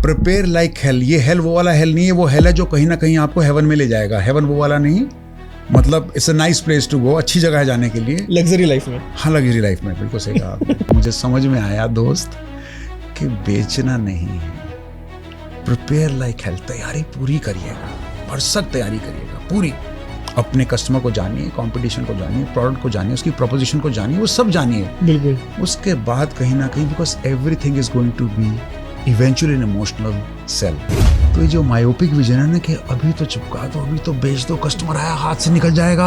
Prepare like hell. ये hello वो वाला हेल नहीं है, वो हेल है जो कहीं ना कहीं आपको हेवन में ले जाएगा। हेवन वो वाला नहीं, मतलब it's a nice place to go, अच्छी जगह है जाने के लिए, लग्जरी लाइफ में। हाँ लग्जरी लाइफ में, बिल्कुल सही कहा आपने। मुझे समझ में आया दोस्त कि बेचना नहीं है, प्रिपेयर लाइक हेल, तैयारी पूरी करिएगा, भरसक तैयारी करिएगा पूरी। अपने कस्टमर को जानिए, कंपटीशन को जानिए, प्रोडक्ट को जानिए, उसकी प्रोपोजिशन को जानिए, वो सब जानिए बिल्कुल। उसके बाद कहीं ना कहीं, because everything is going to be eventually an emotional sale. तो ये जो मायोपिक विजन है ना कि अभी तो चिपका दो, अभी तो बेच दो, कस्टमर आया हाथ से निकल जाएगा,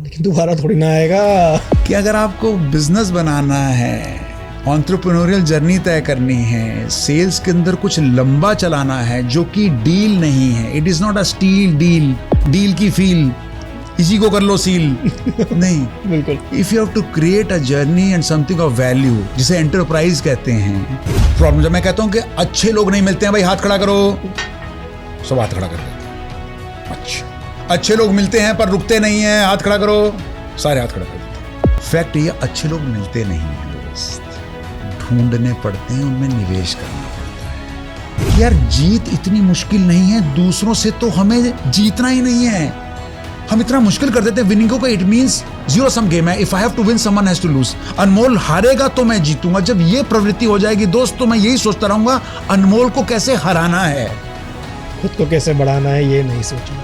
लेकिन दोबारा थोड़ी ना आएगा। कि अगर आपको बिजनेस बनाना है, एंटरप्रेन्योरियल जर्नी तय करनी है, सेल्स के अंदर कुछ लंबा चलाना है जो कि डील नहीं है, it is not a steal deal, deal की फील इसी को कर लो सील नहीं, बिल्कुल। If you have to create a journey and something of value, जिसे एंटरप्राइज कहते हैं। प्रॉब्लम जब मैं कहता हूं कि अच्छे लोग नहीं मिलते हैं, भाई हाथ खड़ा करो, सब हाथ खड़ा कर देते हैं। अच्छा, अच्छे लोग मिलते हैं पर रुकते नहीं हैं, हाथ खड़ा करो, सारे हाथ खड़ा कर देते हैं। फैक्ट ये, अच्छे लोग मिलते नहीं हैं दोस्त, ढूंढने पड़ते हैं, उनमें निवेश करना पड़ता है। यार जीत इतनी मुश्किल नहीं है, दूसरों से तो हमें जीतना ही नहीं है, हम इतना मुश्किल कर देते हैं विनिंग को। It means zero sum game है, if I have to win someone has to lose. Anmol हारेगा तो मैं जीतूंगा। जब ये प्रवृत्ति हो जाएगी दोस्त, तो मैं यही सोचता रहूंगा अनमोल को कैसे हराना है, खुद को कैसे बढ़ाना है, ये नहीं सोचना।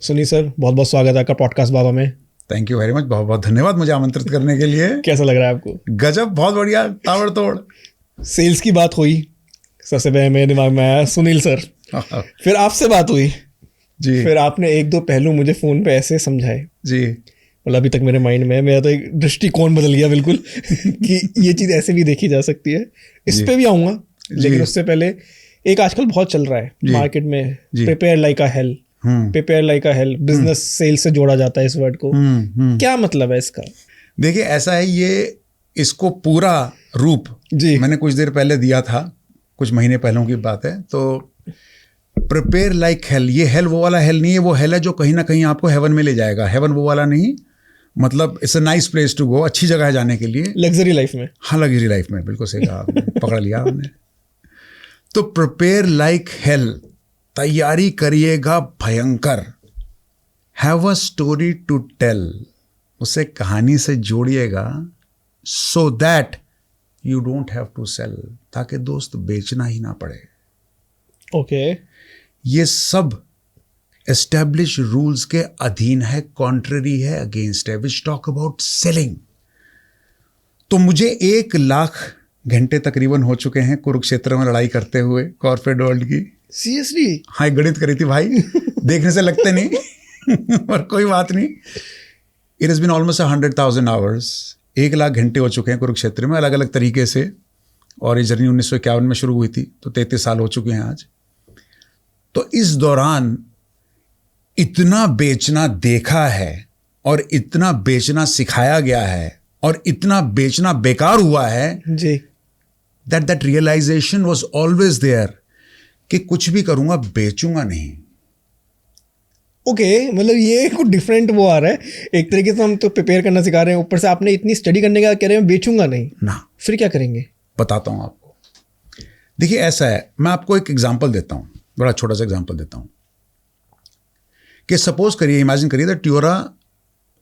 सुनील सर, बहुत बहुत स्वागत है आपका पॉडकास्ट बाबा में। थैंक यू वेरी मच, बहुत बहुत धन्यवाद मुझे आमंत्रित करने के लिए। कैसा लग रहा है आपको? गजब, बहुत बढ़िया, ताबड़तोड़। सेल्स की बात हुई, सबसे पहले मेरे दिमाग में आया सुनील सर। फिर आपसे बात हुई जी, फिर आपने एक दो पहलू मुझे फोन पे ऐसे समझाए जी, मतलब अभी तक मेरे माइंड में है, मेरा तो एक दृष्टिकोण बदल गया बिल्कुल कि ये चीज़ ऐसे भी देखी जा सकती है। इस पे भी आऊँगा, लेकिन उससे पहले एक आजकल बहुत चल रहा है मार्केट में, prepare like a hell. Prepare like a hell, business sale से जोड़ा जाता है इस वर्ड को। क्या मतलब है इसका? देखिए ऐसा है, ये इसको पूरा रूप जी मैंने कुछ देर पहले दिया था, कुछ महीने पहलों की बात है। तो प्रिपेयर लाइक हेल, ये हेल वो वाला हेल नहीं है, वो हेल है जो कहीं ना कहीं आपको हेवन में ले जाएगा। हेवन वो वाला नहीं, मतलब it's a nice place to go, अच्छी जगह है जाने के लिए, लग्जरी लाइफ में। हाँ लग्जरी लाइफ में, बिल्कुल सही कहा आपने, पकड़ लिया आपने। तो प्रिपेयर लाइक हेल, तैयारी करिएगा भयंकर। Have a story to tell, उसे कहानी से जोड़िएगा, so that you don't have to sell, ताकि दोस्त बेचना ही ना पड़े। ओके ये सब एस्टेब्लिश रूल्स के अधीन है, कॉन्ट्ररी है, अगेंस्ट है, विच टॉक अबाउट सेलिंग। तो मुझे 1 लाख घंटे तकरीबन हो चुके हैं कुरुक्षेत्र में लड़ाई करते हुए कॉर्पोरेट वर्ल्ड की। सीरियसली? हाँ, एक गणित करी थी भाई, देखने से लगते नहीं और कोई बात नहीं। It has been almost 100,000 hours, 1 लाख घंटे हो चुके हैं कुरुक्षेत्र में, अलग अलग तरीके से। और ये जर्नी 1951 में शुरू हुई थी, तो 33 साल हो चुके हैं आज। तो इस दौरान इतना बेचना देखा है, और इतना बेचना सिखाया गया है, और इतना बेचना बेकार हुआ है जी, that realization was always there कि कुछ भी करूंगा बेचूंगा नहीं। ओके मतलब ये कुछ डिफरेंट वो आ रहा है। एक तरीके से हम तो प्रिपेयर करना सिखा रहे हैं, ऊपर से आपने इतनी स्टडी करने का कह रहे हैं बेचूंगा नहीं ना। फिर क्या करेंगे? बताता हूं आपको। देखिए ऐसा है, मैं आपको एक एग्जांपल देता हूं, बड़ा छोटा सा एग्जांपल देता हूं कि सपोज करिए, इमेजिन करिए दैट यू आर,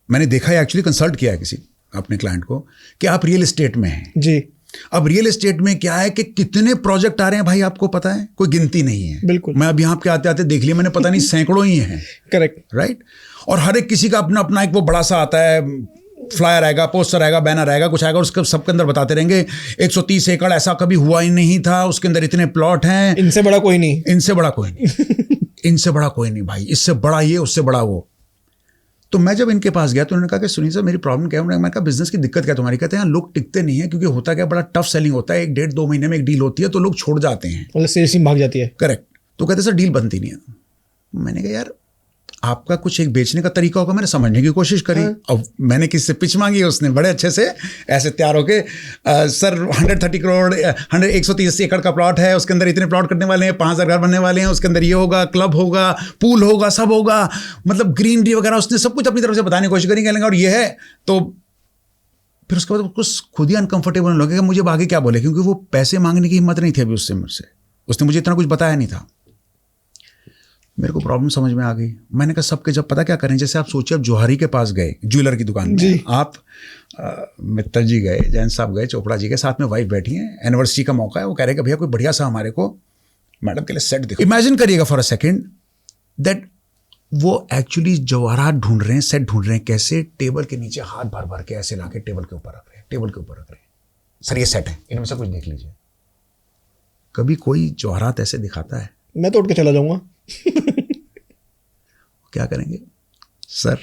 मैंने देखा है, एक्चुअली कंसल्ट किया है किसी अपने क्लाइंट को, कि आप रियल एस्टेट में हैं जी। अब रियल एस्टेट में क्या है कि कितने प्रोजेक्ट आ रहे हैं भाई, आपको पता है, कोई गिनती नहीं है। बिल्कुल। मैं अब यहाँ पे आते आते देख लिया मैंने, पता नहीं सैकड़ों ही हैं। Correct, right. और हर एक किसी का अपना अपना एक वो बड़ा सा आता है, फ्लायर आएगा, पोस्टर आएगा, बैनर आएगा, कुछ आएगा, उसके सबके अंदर बताते रहेंगे 130 एकड़ ऐसा कभी हुआ ही नहीं था, उसके अंदर इतने प्लॉट हैं, इनसे बड़ा कोई नहीं, इनसे बड़ा कोई नहीं इनसे बड़ा कोई नहीं भाई, इससे बड़ा ये, उससे बड़ा वो। तो मैं जब इनके पास गया तो उन्होंने कहा कि सुनील सर मेरी प्रॉब्लम क्या है। मैंने कहा बिजनेस की दिक्कत क्या है तुम्हारी? कहते हैं लोग टिकते नहीं है, क्योंकि होता क्या, बड़ा टफ सेलिंग होता है, 1 डेढ़ 2 महीने में एक डील होती है तो लोग छोड़ जाते हैं, मतलब सेल्स टीम भाग जाती है। करेक्ट। तो कहते सर डील बनती नहीं है। मैंने कहा यार आपका कुछ एक बेचने का तरीका होगा, मैंने समझने की कोशिश करी। अब मैंने किससे पिच मांगी, उसने बड़े अच्छे से ऐसे तैयार होके सर 130 करोड़ 130 एकड़ का प्लॉट है, उसके अंदर इतने प्लॉट करने वाले हैं, 5000 घर बनने वाले हैं, उसके अंदर ये होगा, क्लब होगा, पूल होगा, सब होगा, मतलब ग्रीनरी वगैरह, उसने सब कुछ अपनी तरफ से बताने की कोशिश करी, कहलेंगे और ये है। तो फिर उसके बाद कुछ खुद ही अनकंफर्टेबल होने लगे, मुझे आगे क्या बोले, क्योंकि वो पैसे मांगने की हिम्मत नहीं थी अभी उससे मुझसे, उसने मुझे इतना कुछ बताया नहीं था। मेरे को प्रॉब्लम समझ में आ गई। मैंने कहा सबके जब पता क्या करें, जैसे आप सोचिए, आप जोहारी के पास गए, ज्वेलर की दुकान में, आप मित्तल जी गए, जैन साहब गए, चोपड़ा जी के साथ में वाइफ बैठी है, एनिवर्सरी का मौका है, वो कह रहे हैं भैया कोई बढ़िया सा हमारे को मैडम के लिए सेट दिखो। इमेजिन करिएगा फॉर अ सेकेंड दैट वो एक्चुअली जवाहरात ढूंढ रहे हैं, सेट ढूंढ रहे हैं, कैसे टेबल के नीचे हाथ भर भर के ऐसे लाके टेबल के ऊपर रख रहे हैं, टेबल के ऊपर रख रहे हैं, सर ये सेट है, इनमें से कुछ देख लीजिए। कभी कोई जवाहरात ऐसे दिखाता है? मैं तो उठ के चला जाऊंगा। क्या करेंगे सर,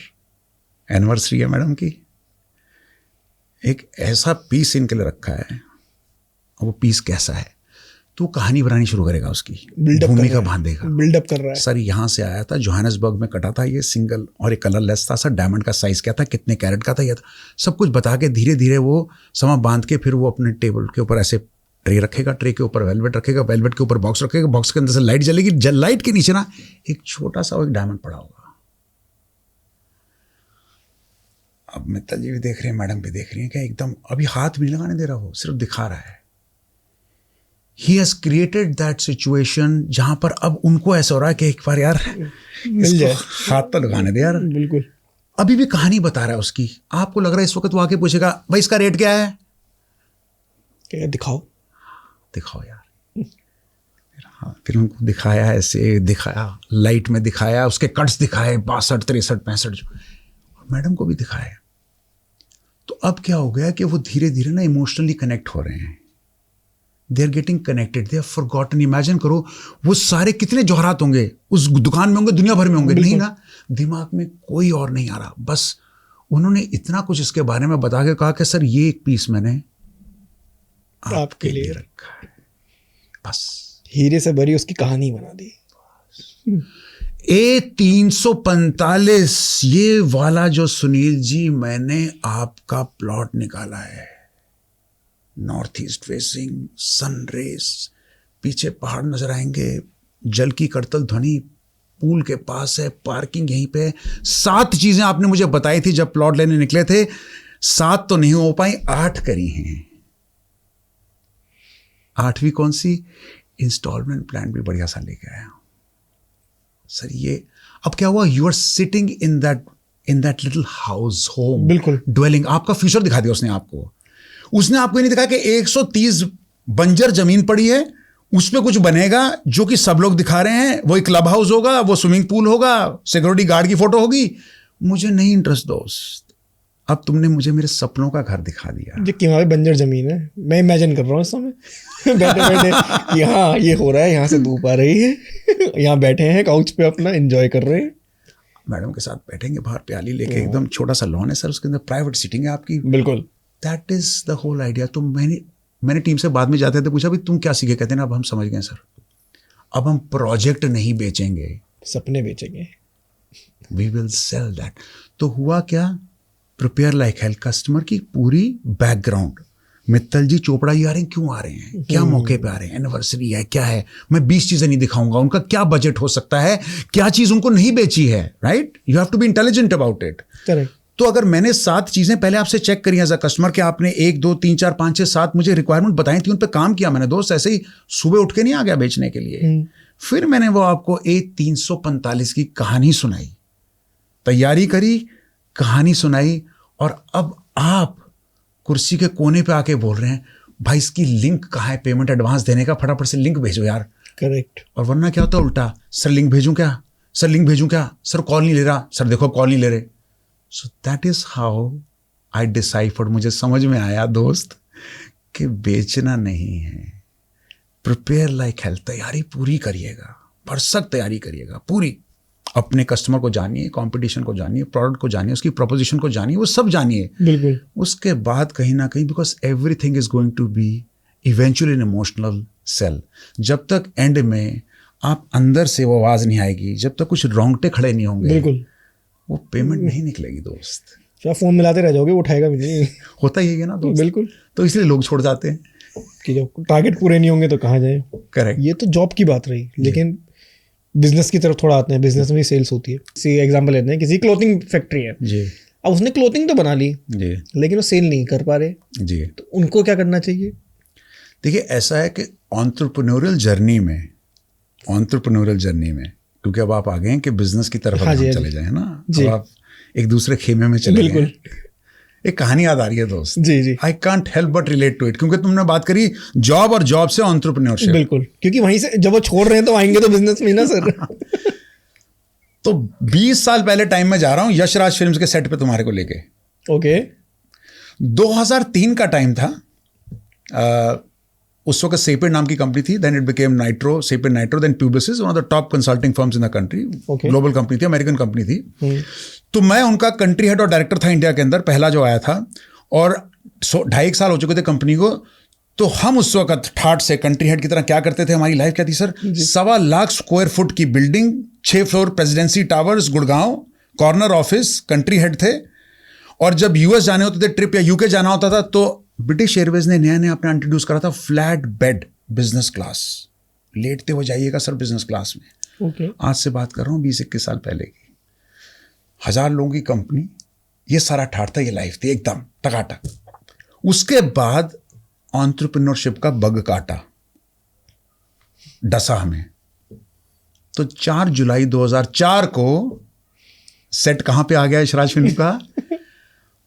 एनिवर्सरी है मैडम की, एक ऐसा पीस इनके लिए रखा है, और वो पीस कैसा है, तो कहानी बनानी शुरू करेगा, उसकी भूमिका बांधेगा, बिल्डअप कर रहा है। सर यहाँ से आया था, जोहानसबर्ग में कटा था, ये सिंगल और एक कलरलेस था, सर डायमंड का साइज क्या था, कितने कैरेट का था, यह था, सब कुछ बता के धीरे धीरे वो समा बांध के फिर वो अपने टेबल के ऊपर ऐसे ट्रे रखेगा, ट्रे के ऊपर वेलवेट रखेगा, वेलवेट के ऊपर बॉक्स रखेगा, बॉक्स के अंदर से लाइट जलेगी, लाइट के नीचे ना एक छोटा सा एक डायमंड पड़ा होगा। अब मित्तल जी भी देख रहे हैं, मैडम भी देख रही हैं, क्या एकदम अभी हाथ भी लगाने दे रहा हो, सिर्फ दिखा रहा है। He has created that situation जहां पर अब उनको ऐसा हो रहा है कि एक बार यार मिल जाए, हाथ तो लगाने दे यार। बिल्कुल। अभी भी कहानी बता रहा है उसकी, आपको लग रहा है इस वक्त वो आके पूछेगा भाई इसका रेट क्या है, क्या दिखाओ दिखाओ यार। हाँ, फिर उनको दिखाया, ऐसे दिखाया, लाइट में दिखाया, उसके कट्स दिखाए 62 63 65, मैडम को भी दिखाया। तो अब क्या हो गया कि वो धीरे धीरे ना इमोशनली कनेक्ट हो रहे हैं, they are getting connected, they are forgotten. Imagine करो वो सारे कितने जौहरात होंगे उस दुकान में, होंगे दुनिया भर में होंगे, नहीं ना, दिमाग में कोई और नहीं आ रहा, बस उन्होंने इतना कुछ इसके बारे में बता के कहा कि सर ये एक पीस मैंने आपके लिए रखा है, बस हीरे से भरी उसकी कहानी बना दी। A345 ये वाला जो सुनील जी मैंने आपका प्लॉट निकाला है, north east facing, sun rays, पीछे पहाड़ नजर आएंगे, जल की करतल ध्वनि, पूल के पास है, पार्किंग यहीं पे। 7 चीजें आपने मुझे बताई थी जब प्लॉट लेने निकले थे, 7 तो नहीं हो पाई, 8 करी हैं। 8वीं कौन सी? इंस्टॉलमेंट प्लान भी बढ़िया सा लेके आया सर। ये अब क्या हुआ, you are sitting in that little house, home, बिल्कुल ड्वेलिंग। आपका फ्यूचर दिखा दिया उसने आपको। उसने आपको ये नहीं दिखाया कि 130 बंजर जमीन पड़ी है, उस पर कुछ बनेगा जो कि सब लोग दिखा रहे हैं, वो एक क्लब हाउस होगा, वो स्विमिंग पूल होगा, सिक्योरिटी गार्ड की फोटो होगी। मुझे नहीं इंटरेस्ट दोस्त, अब तुमने मुझे मेरे सपनों का घर दिखा दिया। जो कि वहाँ पे बंजर जमीन है, मैं इमेजिन कर रहा हूँ इस समय बैठे बैठे यहाँ ये हो रहा है, यहाँ से धूप आ रही है, यहाँ बैठे हैं काउच पे अपना एंजॉय कर रहे हैं, मैडम के साथ बैठेंगे बाहर प्याली लेके, एकदम छोटा सा लॉन है सर, उसके अंदर प्राइवेट सीटिंग है आपकी, बिल्कुल। That is the whole idea. तो मैंने टीम से बाद में जाते थे पूछा भाई तुम क्या सीखे, कहते हैं अब हम समझ गए सर, अब हम प्रोजेक्ट नहीं बेचेंगे, सपने बेचेंगे, वी विल सेल दैट। तो हुआ क्या, प्रिपेयर लाइक हेल्थ कस्टमर की पूरी बैकग्राउंड, मित्तल जी चोपड़ा जी आ रहे हैं, क्यों आ रहे हैं, क्या मौके पे आ रहे हैं, एनिवर्सरी है, क्या है, मैं 20 चीजें नहीं दिखाऊंगा, उनका क्या बजट हो सकता है, क्या चीज उनको नहीं बेची है, right, you have to be intelligent about it. Correct. तो अगर मैंने 7 चीजें पहले आपसे चेक करी एज अ कस्टमर कि आपने 1 2 3 4 5 6 7 मुझे रिक्वायरमेंट बताई थी, उन पे काम किया मैंने दोस्त, ऐसे ही सुबह उठ के नहीं आ गया बेचने के लिए। फिर मैंने वो आपको A345 की कहानी सुनाई, तैयारी करी, कहानी सुनाई, और अब आप कुर्सी के कोने पे आके बोल रहे हैं भाई इसकी लिंक कहाँ है, पेमेंट एडवांस देने का, फटाफट से लिंक भेजो यार। करेक्ट। और वरना क्या होता है उल्टा, सर लिंक भेजूं क्या, सर लिंक भेजूं क्या, सर कॉल नहीं ले रहा, सर देखो कॉल नहीं ले रहे। सो that is how I decide, मुझे समझ में आया दोस्त कि बेचना नहीं है, प्रिपेयर लाइक हेल्थ, तैयारी पूरी करिएगा, भरसक तैयारी करिएगा पूरी, अपने कस्टमर को जानिए, कंपटीशन को जानिए, प्रोडक्ट को जानिए, उसकी प्रोपोजिशन को जानिए, वो सब जानिए, बिल्कुल। उसके बाद कहीं ना कहीं, because everything is going to be eventually an emotional sale. जब तक एंड में आप अंदर से वो आवाज़ नहीं आएगी, जब तक कुछ रोंगटे खड़े नहीं होंगे बिल्कुल वो पेमेंट नहीं निकलेगी दोस्त। क्या फ़ोन मिलाते रह जाओगे, वो उठाएगा भी नहीं। होता ही है ना दोस्त। बिल्कुल, तो इसलिए लोग छोड़ जाते हैं कि जब टारगेट पूरे नहीं होंगे तो कहाँ जाए। करेक्ट। ये तो जॉब की बात रही, लेकिन बिजनेस की तरफ थोड़ा आते हैं। बिजनेस में भी सेल्स होती है। किसी एग्जांपल लेते हैं, किसी क्लोथिंग फैक्ट्री है जी अब उसने क्लोथिंग तो बना ली जी लेकिन वो सेल नहीं कर पा रहे, जी। तो उनको क्या करना चाहिए? देखिए ऐसा है कि एंटरप्रेन्योरियल जर्नी में क्योंकि अब आप आ गए हैं कि बिजनेस की तरफ हाँ अब जी, हम हाँ चले जी। जाए ना, जी। अब आप एक दूसरे खेमे में चले बिल्कुल। गए। एक कहानी याद आ रही है दोस्त। जी जी I can't help but relate to it, क्योंकि तुमने बात करी जॉब और जॉब से एंटरप्रेन्योरशिप। बिल्कुल, क्योंकि वहीं से जब वो छोड़ रहे हैं तो आएंगे तो बिजनेस में ना सर। तो 20 साल पहले टाइम में जा रहा हूँ यशराज फिल्म्स के सेट पे तुम्हारे को लेके। ओके 2003 का टाइम था। उस वक्त सेपिड नाम की कंपनी थी, then it became Nitro, Sapient Nitro, then Publicis, one of the top consulting firms in the country. Global company थी, अमेरिकन कंपनी थी। तो मैं उनका कंट्री हेड और डायरेक्टर था इंडिया के अंदर, पहला जो आया था। और 2.5 साल हो चुके थे कंपनी को। तो हम उस वक्त ठाट से कंट्री हेड की तरह क्या करते थे, हमारी लाइफ क्या थी सर, 1.25 लाख स्क्वायर फुट की building, 6 floor presidency towers Gurgaon, corner office, country head थे। और जब यूएस जाने होते थे ट्रिप या यूके जाना होता था तो ब्रिटिश एयरवेज ने नया नया अपना इंट्रोड्यूस करा था फ्लैट बेड बिजनेस क्लास, लेटते हो जाइएगा सर बिजनेस क्लास में। ओके आज से बात कर रहा हूँ 20-21 साल पहले की, 1000 लोगों की कंपनी, ये सारा ठाट था, ये लाइफ थी एकदम टकाटक। उसके बाद एंटरप्रेन्योरशिप का बग काटा, डसा हमें। तो 4 जुलाई 2004 को सेट कहां पे आ गया यशराज फिल्म का,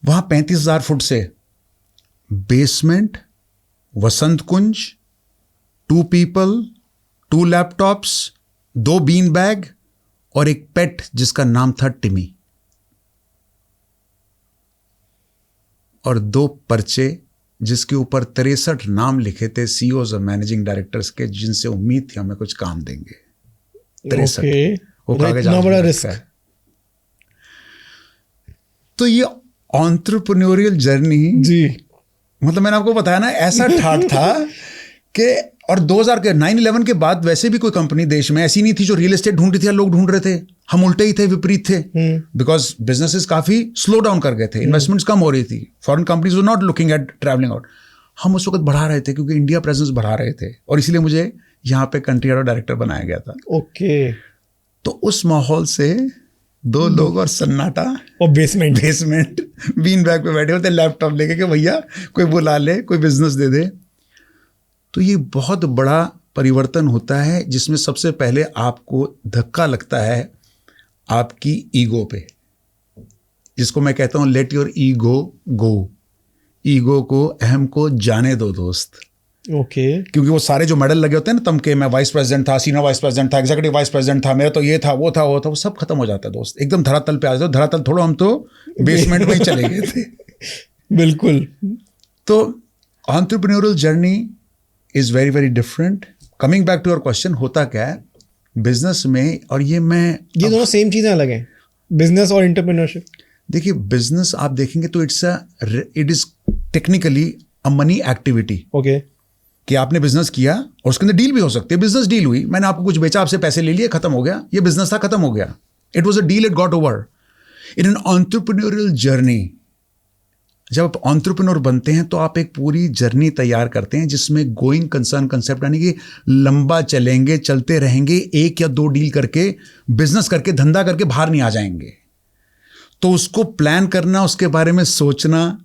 वहां 35,000 फुट से बेसमेंट, वसंत कुंज, 2 पीपल, 2 लैपटॉप्स, 2 बीन बैग और एक पेट जिसका नाम था टिमी, और 2 पर्चे जिसके ऊपर 63 नाम लिखे थे सीईओज और मैनेजिंग डायरेक्टर्स के, जिनसे उम्मीद थी हमें कुछ काम देंगे। 63 वो कागज इतना बड़ा रिस्क है। तो ये एंटरप्रेन्योरियल जर्नी जी, मतलब मैंने आपको बताया ना, ऐसा ठाट था कि, और 2000 के 9/11 के बाद वैसे भी कोई कंपनी देश में ऐसी नहीं थी जो रियल एस्टेट ढूंढ रही थी या लोग ढूंढ रहे थे। हम उल्टे ही थे, विपरीत थे, बिकॉज बिजनेसेस काफी स्लो डाउन कर गए थे, इन्वेस्टमेंट्स कम हो रही थी, foreign companies were not looking at travelling out. हम उस वक्त बढ़ा रहे थे क्योंकि इंडिया प्रेजेंस बढ़ा रहे थे, और इसलिए मुझे यहाँ पे कंट्री हेड और डायरेक्टर बनाया गया था। ओके तो उस माहौल से 2 लोग और सन्नाटा और बेसमेंट बीन बैग पे बैठे होते, लैपटॉप लेके कि भैया कोई बुला ले, कोई बिजनेस दे दे। तो ये बहुत बड़ा परिवर्तन होता है जिसमें सबसे पहले आपको धक्का लगता है आपकी ईगो पे, जिसको मैं कहता हूं let your ego go. Ego को, अहम को जाने दो दोस्त। ओके क्योंकि वो सारे जो मेडल लगे होते हैं ना तमके, मैं वाइस प्रेसिडेंट था, सीनियर वाइस प्रेसिडेंट था, एग्जीक्यूटिव वाइस प्रेसिडेंट था, मेरा तो ये था वो था वो था, वो सब खत्म हो जाता है दोस्त। एकदम धरातल पे आ जाते हो। धरातल थोड़ा, हम तो बेसमेंट में ही चले गए थे। बिल्कुल। तो entrepreneurial journey is very very different. Coming back to your question, होता क्या है बिजनेस में, और ये दोनों सेम चीजें अलग हैं, बिजनेस और एंटरप्रेन्योरशिप। देखिए बिजनेस आप देखेंगे तो it is technically a money activity. Okay कि आपने बिजनेस किया और उसके अंदर डील भी हो सकती है। बिजनेस डील हुई, मैंने आपको कुछ बेचा, आपसे पैसे ले लिए, खत्म हो गया, ये बिजनेस था, खत्म हो गया। It was a deal, it got over. In an entrepreneurial journey, जब आप एंटरप्रेन्योर बनते हैं तो आप एक पूरी जर्नी तैयार करते हैं जिसमें गोइंग कंसर्न कंसेप्ट, यानी कि लंबा चलेंगे, चलते रहेंगे, 1 या 2 डील करके, बिजनेस करके, धंधा करके बाहर नहीं आ जाएंगे। तो उसको प्लान करना, उसके बारे में सोचना।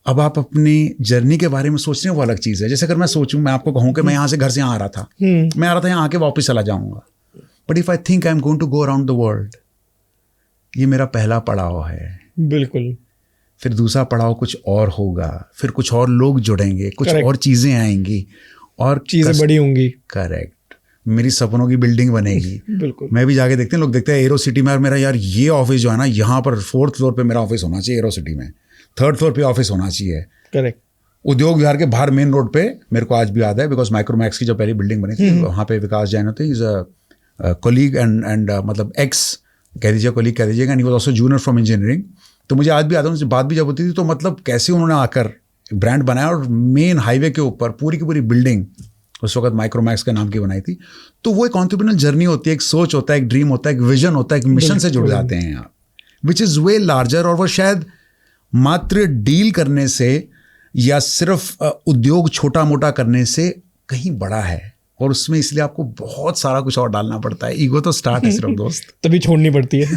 अब आप अपनी जर्नी के बारे में सोच रहे हैं, वो अलग चीज़ है। जैसे अगर मैं सोचूं, मैं आपको कहूं कि मैं यहाँ से घर से यहाँ आ रहा था, मैं आ रहा था यहाँ आके वापस चला जाऊंगा, but if I think I am going to go around the world, ये मेरा पहला पड़ाव है। बिल्कुल। फिर दूसरा पड़ाव कुछ और होगा, फिर कुछ और लोग जुड़ेंगे, कुछ Correct. और चीज़ें आएंगी और चीज़ें बड़ी होंगी। करेक्ट, मेरी सपनों की बिल्डिंग बनेगी। बिल्कुल। मैं भी जाके देखते हैं, लोग देखते हैं एरो सिटी में, और मेरा यार ये ऑफिस जो है ना, यहाँ पर 4th फ्लोर पे मेरा ऑफिस होना चाहिए, एरो सिटी में 3rd फ्लोर पे ऑफिस होना चाहिए। करेक्ट। उद्योग विहार के बाहर मेन रोड पे, मेरे को आज भी याद है, बिकॉज माइक्रोमैक्स की जो पहली बिल्डिंग बनी थी, वहाँ पे विकास जैन होते, इज अ कोलीग एंड मतलब एक्स कह दीजिए, कोलीग कह दीजिएगा, and he was also junior from engineering. तो मुझे आज भी याद है, उनसे बात भी जब होती थी तो मतलब कैसे उन्होंने आकर ब्रांड बनाया, और मेन हाईवे के ऊपर पूरी की पूरी बिल्डिंग उस वक्त माइक्रोमैक्स के नाम की बनाई थी। तो वो एक एंटरप्रेन्योरल जर्नी होती है, एक सोच होता है, एक ड्रीम होता है, एक विजन होता है, एक मिशन से जुड़ जाते हैं आप, विच इज़ वे लार्जर। और वो शायद मात्र डील करने से या सिर्फ उद्योग छोटा मोटा करने से कहीं बड़ा है, और उसमें इसलिए आपको बहुत सारा कुछ और डालना पड़ता है। ईगो तो स्टार्ट है सिर्फ दोस्त, तभी छोड़नी पड़ती है।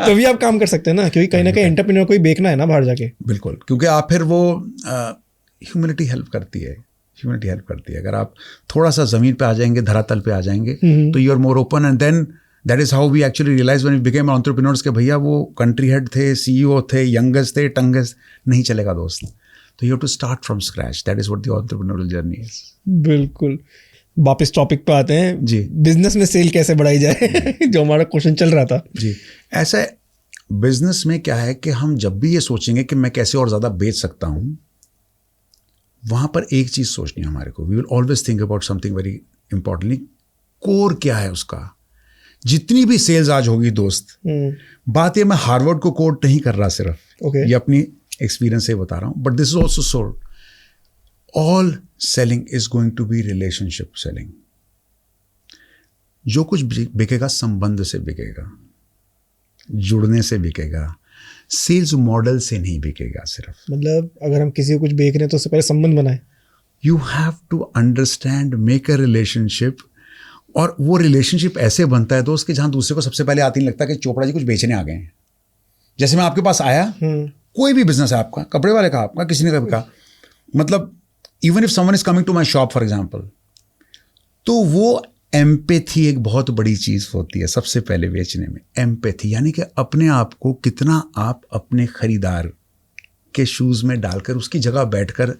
तभी आप काम कर सकते हैं ना, क्योंकि कहीं ना कहीं एंटरप्रेन्योर को ही बेचना है ना बाहर जाके। बिल्कुल, क्योंकि आप फिर वो ह्यूमिलिटी हेल्प करती है, ह्यूमिलिटी हेल्प करती है। अगर आप थोड़ा सा ज़मीन पे आ जाएंगे, धरातल पे आ जाएंगे, तो you are more open, and then that is how we actually realise when we became entrepreneurs के भैया वो कंट्री हेड थे, CEO थे, यंगेस्ट थे, टंगेस्ट नहीं चलेगा दोस्त। तो you have to start from scratch, that is what the entrepreneurial journey is. बिल्कुल। वापस टॉपिक पे आते हैं जी, बिजनेस में सेल कैसे बढ़ाई जाए, जो हमारा क्वेश्चन चल रहा था। जी, ऐसा बिजनेस में क्या है कि हम जब भी ये सोचेंगे कि मैं कैसे और ज़्यादा बेच सकता हूँ, वहाँ पर एक चीज़ सोचनी है हमारे को, we will always think about something very importantly, core क्या है उसका। जितनी भी सेल्स आज होगी दोस्त, बात ये मैं हार्वर्ड को कोट नहीं कर रहा सिर्फ, ये अपनी एक्सपीरियंस से बता रहा हूँ, but this is also sold, all selling is going to be relationship selling. जो कुछ बिकेगा संबंध से बिकेगा, जुड़ने से बिकेगा, सेल्स मॉडल से नहीं बिकेगा सिर्फ। मतलब अगर हम किसी को कुछ बेच रहे हैं तो उससे पहले संबंध बनाए। You have to understand, make a relationship, और वो रिलेशनशिप ऐसे बनता है दोस्त कि जहां दूसरे को सबसे पहले आती नहीं लगता कि चोपड़ा जी कुछ बेचने आ गए हैं। जैसे मैं आपके पास आया, कोई भी बिजनेस है आपका, कपड़े वाले का आपका, किसी ने कभी कहा, मतलब even if someone is coming to my shop for example, तो वो एम्पैथी एक बहुत बड़ी चीज़ होती है सबसे पहले बेचने में। एम्पैथी यानी कि अपने आप को कितना आप अपने खरीदार के शूज़ में डालकर उसकी जगह बैठकर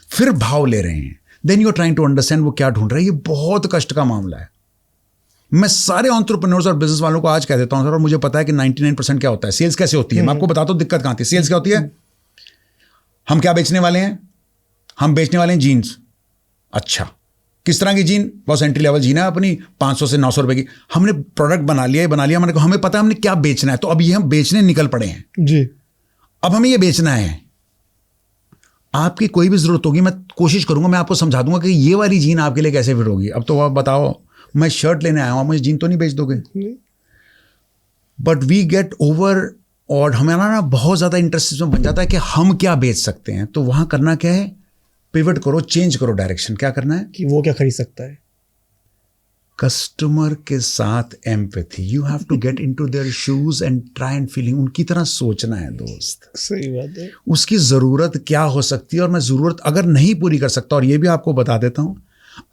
फिर भाव ले रहे हैं। Then you are trying to understand वो क्या ढूंढ रहा है। ये बहुत कष्ट का मामला है। मैं सारे एंटरप्रेन्योर्स और बिजनेस वालों को आज कह देता हूँ सर, और मुझे पता है कि 99% क्या होता है, सेल्स कैसे होती है। मैं आपको बताता हूँ दिक्कत कहाँ थी। सेल्स क्या होती है, हम क्या बेचने वाले हैं, हम बेचने वाले हैं जीन्स। अच्छा, किस तरह की जीन, बहुत एंट्री लेवल जीन है अपनी, 500 से 900 रुपए की। हमने प्रोडक्ट बना लिया, मैंने कहा हमें पता है हमने क्या बेचना है, तो अब ये हम बेचने निकल पड़े हैं जी। अब हमें ये बेचना है। आपकी कोई भी जरूरत होगी, मैं कोशिश करूंगा, मैं आपको समझा दूंगा कि ये वाली जीन आपके लिए कैसे फिट होगी। अब तो आप बताओ, मैं शर्ट लेने आया हूं, मुझे जीन तो नहीं बेच दोगे। बट वी गेट ओवर, और हमारा ना बहुत ज्यादा इंटरेस्ट इसमें बन जाता है कि हम क्या बेच सकते हैं। तो वहां करना क्या है, पिवट करो, चेंज करो डायरेक्शन। क्या करना है कि वो क्या खरीद सकता है। कस्टमर के साथ empathy, you have to get into their shoes and try and feeling, उनकी तरह सोचना है दोस्त। सही बात है। उसकी ज़रूरत क्या हो सकती है, और मैं ज़रूरत अगर नहीं पूरी कर सकता, और ये भी आपको बता देता हूं,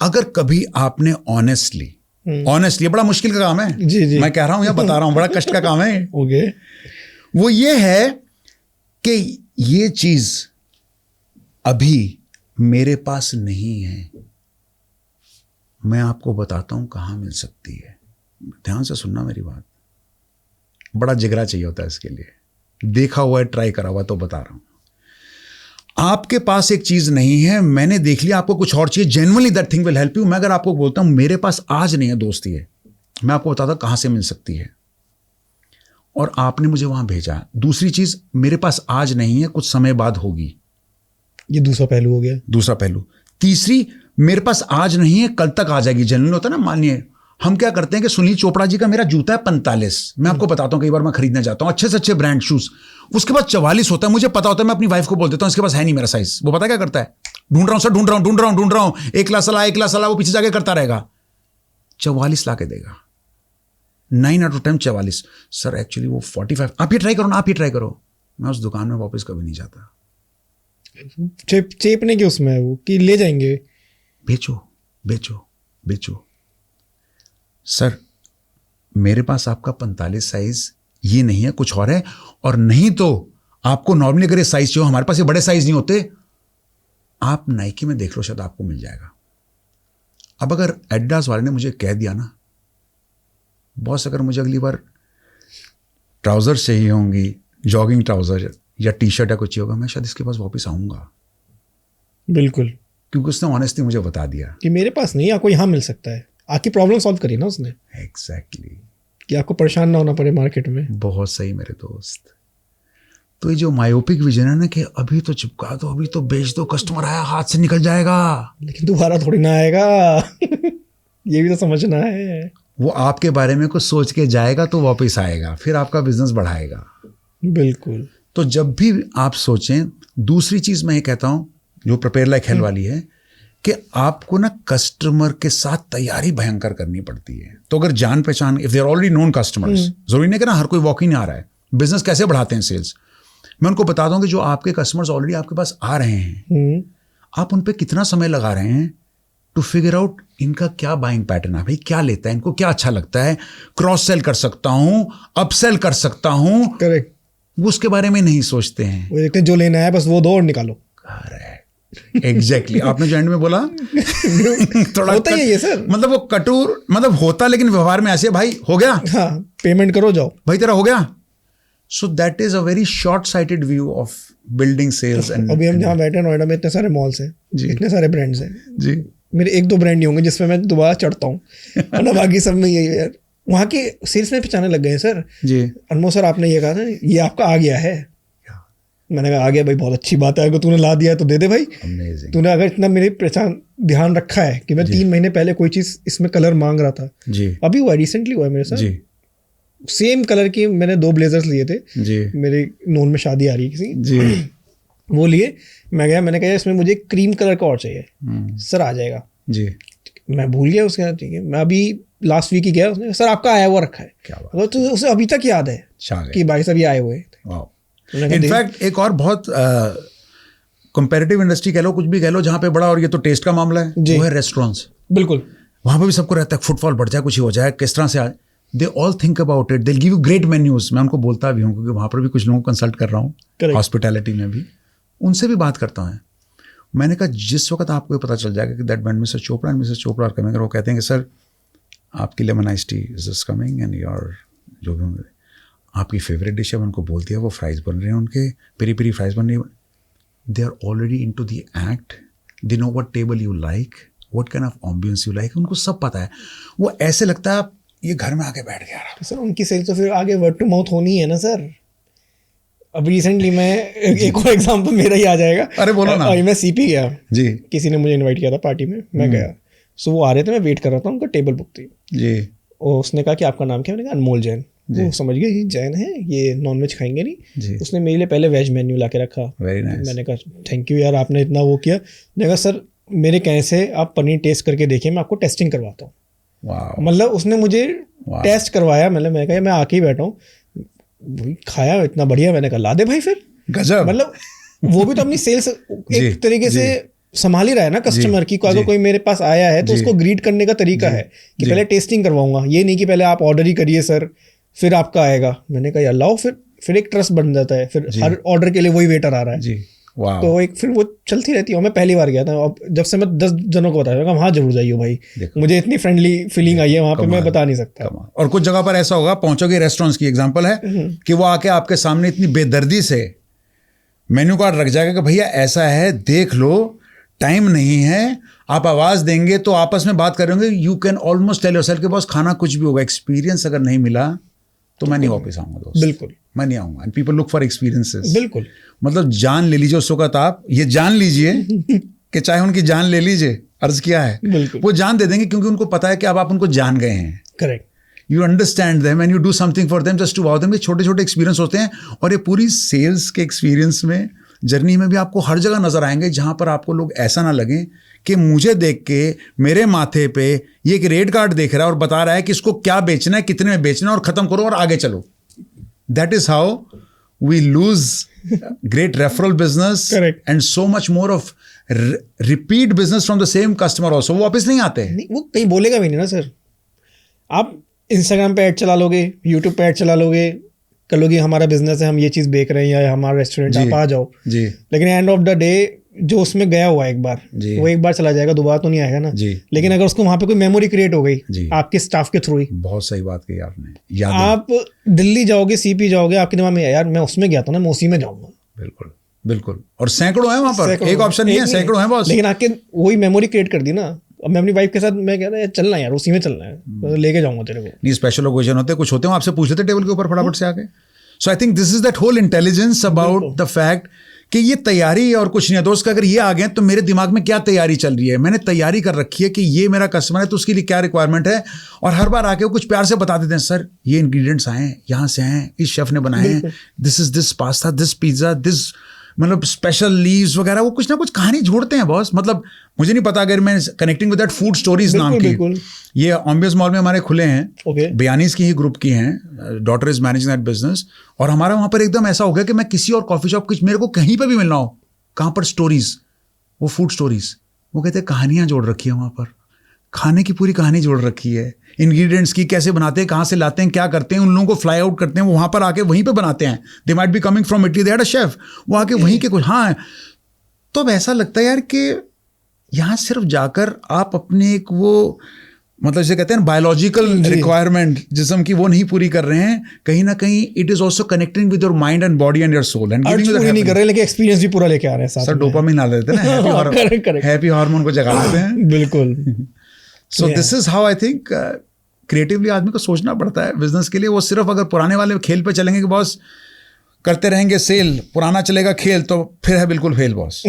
अगर कभी आपने ऑनेस्टली बड़ा मुश्किल का काम है, जी। मैं कह रहा हूं या बता रहा हूं, बड़ा कष्ट का काम है। ओके। वो ये है कि ये चीज अभी मेरे पास नहीं है, मैं आपको बताता हूं कहां मिल सकती है। ध्यान से सुनना मेरी बात, बड़ा जिगरा चाहिए होता है इसके लिए। देखा हुआ है, ट्राई करा हुआ, तो बता रहा हूं। आपके पास एक चीज नहीं है, मैंने देख लिया, आपको कुछ और चाहिए, genuinely that thing will help you. मैं अगर आपको बोलता हूं मेरे पास आज नहीं है दोस्त, ये मैं आपको बताता कहां से मिल सकती है, और आपने मुझे वहां भेजा। दूसरी चीज, मेरे पास आज नहीं है, कुछ समय बाद होगी, ये दूसरा पहलू हो गया। दूसरा पहलू। तीसरी, मेरे पास आज नहीं है, कल तक आ जाएगी। जेन्युइन होता है ना। मानिए हम क्या करते हैं कि सुनील चोपड़ा जी का मेरा जूता है 45, मैं आपको बताता हूं, कई बार मैं खरीदने जाता हूं अच्छे से अच्छे ब्रांड शूज, उसके बाद 44 होता है, मुझे पता होता है, मैं अपनी वाइफ को बोल देता हूं इसके पास है नहीं मेरा साइज। वो पता क्या करता है, ढूंढ रहा हूं सर, ढूंढ रहा हूं, एक क्लास वो पीछे जाके करता रहेगा, 44 ला के देगा। 9 out of 10 44। सर एक्चुअली वो 45। आप ये ट्राई करो ना, आप ये ट्राई करो। मैं उस दुकान में वापस कभी नहीं जाता। चेपने के उसमें वो कि ले जाएंगे, बेचो। सर मेरे पास आपका 45 साइज ये नहीं है, कुछ और है, और नहीं तो आपको नॉर्मली अगर ये साइज चाहिए, हमारे पास ये बड़े साइज नहीं होते, आप नाइकी में देख लो, शायद आपको मिल जाएगा। अब अगर एडिडास वाले ने मुझे कह दिया ना, बॉस अगर मुझे अगली बार ट्राउजर चाहिए होंगी, जॉगिंग ट्राउजर या टी शर्ट या कुछ होगा, मैं शायद इसके पास वापस आऊंगा। बिल्कुल, क्योंकि उसने ऑनेस्टली मुझे बता दिया कि मेरे पास नहीं, आपको यहाँ मिल सकता है। आपकी प्रॉब्लम सॉल्व करी ना उसने। एग्जैक्टली। कि आपको परेशान ना होना पड़े मार्केट में। बहुत सही मेरे दोस्त। तो ये जो मायोपिक विजन है ना कि अभी तो चिपका दो, अभी तो बेच दो, कस्टमर आया हाथ से निकल जाएगा, लेकिन दोबारा थोड़ी ना आएगा। ये भी तो समझना है। वो आपके बारे में कुछ सोच के जाएगा तो वापस आएगा, फिर आपका बिजनेस बढ़ाएगा। बिल्कुल। तो जब भी आप सोचें, दूसरी चीज मैं ये कहता हूं जो प्रिपेयर लाइक हेल वाली है कि आपको ना कस्टमर के साथ तैयारी भयंकर करनी पड़ती है। तो अगर जान पहचान, if they are already known customers, जरूरी नहीं कि ना हर कोई वॉक इन आ रहा है, बिजनेस कैसे बढ़ाते हैं सेल्स, मैं उनको बता दूं कि जो आपके कस्टमर्स ऑलरेडी आपके पास आ रहे हैं, आप उन पे कितना समय लगा रहे हैं टू फिगर आउट इनका क्या बाइंग पैटर्न है, भाई क्या लेता है, इनको क्या अच्छा लगता है, क्रॉस सेल कर सकता हूं, अप सेल कर सकता हूं। करेक्ट। वो उसके बारे में नहीं सोचते हैं, वो देखते हैं जो लेना है बस वो दो और निकालो। एग्जैक्टली आपने जो एंड में बोला थोड़ा होता ही है ये सर, मतलब वो कटोर मतलब होता, लेकिन व्यवहार में ऐसे भाई हो गया, हाँ पेमेंट करो जाओ, भाई तेरा हो गया। So that is a very short sighted view of building sales. And अभी हम जहाँ बैठे हैं नोएडा में इतने सारे मॉल्स हैं, इतने सारे ब्रांड्स हैं जी, मेरे एक दो ब्रांड ही होंगे जिसमें मैं दोबारा चढ़ता हूँ, वरना बाकी सब में यही है यार। वहाँ के सेल्स में पहचाने लग गए हैं सर जी। अनमोल सर आपने ये कहा था ये आपका आ गया है, मैंने कहा आ गया भाई, बहुत अच्छी बात है, अगर तूने ला दिया तो दे दे भाई। Amazing. तूने अगर इतना मेरे पहचान ध्यान रखा है कि मैं 3 महीने पहले कोई चीज़ इसमें कलर मांग रहा था जी, अभी हुआ, रिसेंटली हुआ है मेरे साथ जी सेम कलर की, मैंने 2 ब्लेजर्स लिए थे जी मेरे नोन में शादी आ रही है किसी जी वो लिए, मैं गया मैंने कहा इसमें मुझे क्रीम कलर का और चाहिए, सर आ जाएगा जी। मैं भूल गया उसके बाद, ठीक है मैं अभी लास्ट वीक ही गया, उसने सर आपका आया हुआ रखा है, क्या बात, तो उसे अभी तक याद है कि भाई साहब ये आए हुए। इनफैक्ट एक और बहुत कंपैरेटिव इंडस्ट्री कह लो, कुछ भी कह लो, जहाँ पे बड़ा, और ये तो टेस्ट का मामला है, वो है रेस्टोरेंट्स। बिल्कुल, वहाँ पे भी सबको रहता है फुटफॉल बढ़ जाए, कुछ ही हो जाए, किस तरह से आ, they all think about it, they give you great menus. मैं उनको बोलता भी हूँ क्योंकि वहाँ पर भी कुछ लोगों को कंसल्ट कर रहा हूँ हॉस्पिटैलिटी में भी, उनसे भी बात करता हूँ। मैंने कहा जिस वक्त आपको पता चल जाएगा कि that when Mr Chopra and Mrs Chopra are coming, वो कहते हैं कि सर आपकी lemon ice tea is just coming and your जो भी आपकी फेवरेट डिश है, उनको बोल दिया, वो फ्राइज बन रहे हैं, उनके पेरी पेरी फ्राइज बन रही है, they are already into the act, they know what table you like, what kind of ambience you like, उनको सब पता है। वो ऐसे लगता है आप ये घर में आके बैठ गया। तो सर उनकी सेल तो फिर आगे वर्ड टू माउथ होनी है ना सर। अब रिसेंटली मैं एक और एग्जांपल मेरा ही आ जाएगा। अरे बोलो ना। मैं सीपी गया जी, किसी ने मुझे इनवाइट किया था पार्टी में, मैं गया, सो वो आ रहे थे, मैं वेट कर रहा था, उनका टेबल बुक थी जी, और उसने कहा कि आपका नाम क्या है, मैंने कहा अनमोल जैन। वो समझ गए ये जैन है, ये नॉनवेज खाएंगे नहीं, उसने मेरे लिए पहले वेज मेन्यू ला के रखा। मैंने कहा थैंक यू यार आपने इतना वो किया। मैंने कहा सर मेरे कहने से आप पनीर टेस्ट करके देखिए, मैं आपको टेस्टिंग करवाता हूँ। मतलब उसने मुझे टेस्ट करवाया, मतलब मैं कहा मैं आके ही बैठा हूँ, खाया इतना बढ़िया, मैंने कहा ला दे भाई फिर गजब। मतलब वो भी तो अपनी सेल्स एक तरीके से संभाल ही रहा है ना कस्टमर की, अगर कोई मेरे पास आया है तो उसको ग्रीट करने का तरीका है कि पहले टेस्टिंग करवाऊंगा, ये नहीं कि पहले आप ऑर्डर ही करिए सर फिर आपका आएगा। मैंने कहा यार लाओ, फिर एक ट्रस्ट बन जाता है, फिर हर ऑर्डर के लिए वही वेटर आ रहा है जी। तो एक फिर वो चलती रहती है। मैं पहली बार गया था, अब जब से मैं 10 जनों को बताया वहाँ जरूर जाइए भाई, मुझे इतनी फ्रेंडली फीलिंग आई है वहाँ पे, मैं बता नहीं सकता। और कुछ जगह पर ऐसा होगा, पहुंचोगे रेस्टोरेंट्स की एग्जांपल है कि वो आके आपके सामने इतनी बेदर्दी से मेन्यू कार्ड रख जाएगा कि भैया ऐसा है देख लो, टाइम नहीं है, आप आवाज देंगे तो आपस में बात करेंगे, you can almost tell yourself के बॉस खाना कुछ भी होगा, एक्सपीरियंस अगर नहीं मिला तो मैं नहीं वापस आऊंगा दोस्त, बिल्कुल मैं नहीं आऊंगा। And people look for experiences, बिल्कुल। मतलब जान ले लीजिए उस वक्त, आप ये जान लीजिए कि चाहे उनकी जान ले लीजिए, अर्ज किया है, वो जान दे देंगे क्योंकि उनको पता है कि अब आप उनको जान गए हैं। Correct, you understand them and you do something for them just to wow them. ये छोटे छोटे एक्सपीरियंस होते हैं, और ये पूरी सेल्स के एक्सपीरियंस में जर्नी में भी आपको हर जगह नजर आएंगे जहां पर आपको लोग ऐसा ना लगे कि मुझे देख के मेरे माथे पे ये एक रेड कार्ड देख रहा है और बता रहा है कि इसको क्या बेचना है, कितने में बेचना है, और खत्म करो और आगे चलो। That is how we lose great referral business and so much more of repeat business from the same customer also. वो वापस नहीं आते, वो कहीं बोलेगा भी नहीं ना सर। आप इंस्टाग्राम पे ऐड चला लोगे, यूट्यूब पे ऐड चला लोगे, कर लोगे हमारा बिजनेस है, हम ये चीज़ बेच रहे हैं या हमारा रेस्टोरेंट, आप आ जाओ जी। लेकिन एंड ऑफ द डे जो उसमें गया हुआ एक बार, वो एक बार चला जाएगा, दोबारा तो नहीं आएगा ना जी। लेकिन अगर उसको वहां पे कोई मेमोरी क्रिएट हो गई आपके स्टाफ के थ्रू ही, बहुत सही बात कही आपने, आप दिल्ली जाओगे, सीपी जाओगे, आपके दिमाग में यार मैं उसमें गया था ना, मैं उसी में जाऊंगा। बिल्कुल बिल्कुल, और सैकड़ों है वहां पर, एक ऑप्शन नहीं है, सैकड़ों है बॉस। लेकिन आके वही मेमोरी क्रिएट कर दी ना। अब मैं अपनी वाइफ के साथ मैं कहता है चलना यार, उसी में चलना है, लेके जाऊंगा तेरे को। नहीं स्पेशल ओकेजन होते कुछ होते हैं, आपसे पूछ लेते टेबल के ऊपर फटाफट से आके so I think this is that whole intelligence about the fact कि ये तैयारी और कुछ नहीं है दोस्त, अगर ये आ गए तो मेरे दिमाग में क्या तैयारी चल रही है, मैंने तैयारी कर रखी है कि ये मेरा कस्टमर है तो उसके लिए क्या रिक्वायरमेंट है, और हर बार आके वो कुछ प्यार से बता देते हैं, सर ये इंग्रेडिएंट्स आए हैं, यहाँ से हैं, इस शेफ ने बनाए हैं, this is this pasta, this pizza, this मतलब स्पेशल लीव्स वगैरह, वो कुछ ना कुछ कहानी जोड़ते हैं बॉस। मतलब मुझे नहीं पता, अगर मैं connecting with that food stories नाम की, ये ऑम्बियस मॉल में हमारे खुले हैं, बयानीज की ही ग्रुप की हैं, daughter is managing that business, और हमारा वहाँ पर एकदम ऐसा हो गया कि मैं किसी और कॉफी शॉप की, मेरे को कहीं पर भी मिलना हो, कहाँ पर स्टोरीज, वो फूड स्टोरीज, वो कहते हैं कहानियाँ जोड़ रखी है वहाँ पर, खाने की पूरी कहानी जोड़ रखी है, इंग्रेडिएंट्स की, कैसे बनाते हैं, कहाँ से लाते हैं, क्या करते हैं, उन लोगों को फ्लाई आउट करते हैं, वो वहाँ पर आके वहीं पे बनाते हैं, they might be coming from Italy, they had a chef, वो आके वहीं के कुछ, हाँ। तो अब ऐसा लगता है यार कि यहाँ सिर्फ जाकर आप अपने एक वो, मतलब जैसे कहते हैं बायोलॉजिकल रिक्वायरमेंट जिस्म की, वो नहीं पूरी कर रहे हैं, कहीं ना कहीं it is also connecting with your mind and body and your soul, and नहीं कर रहे लेकिन एक्सपीरियंस भी पूरा लेके आ रहे हैं, सर डोपामिन ला देते हैं ना, हैप्पी हार्मोन को जगा देते हैं, बिल्कुल। So this is how I think creatively आदमी को सोचना पड़ता है बिजनेस के लिए। वो सिर्फ अगर पुराने वाले खेल पे चलेंगे कि बॉस करते रहेंगे सेल, पुराना चलेगा खेल, तो फिर है बिल्कुल फेल बॉस।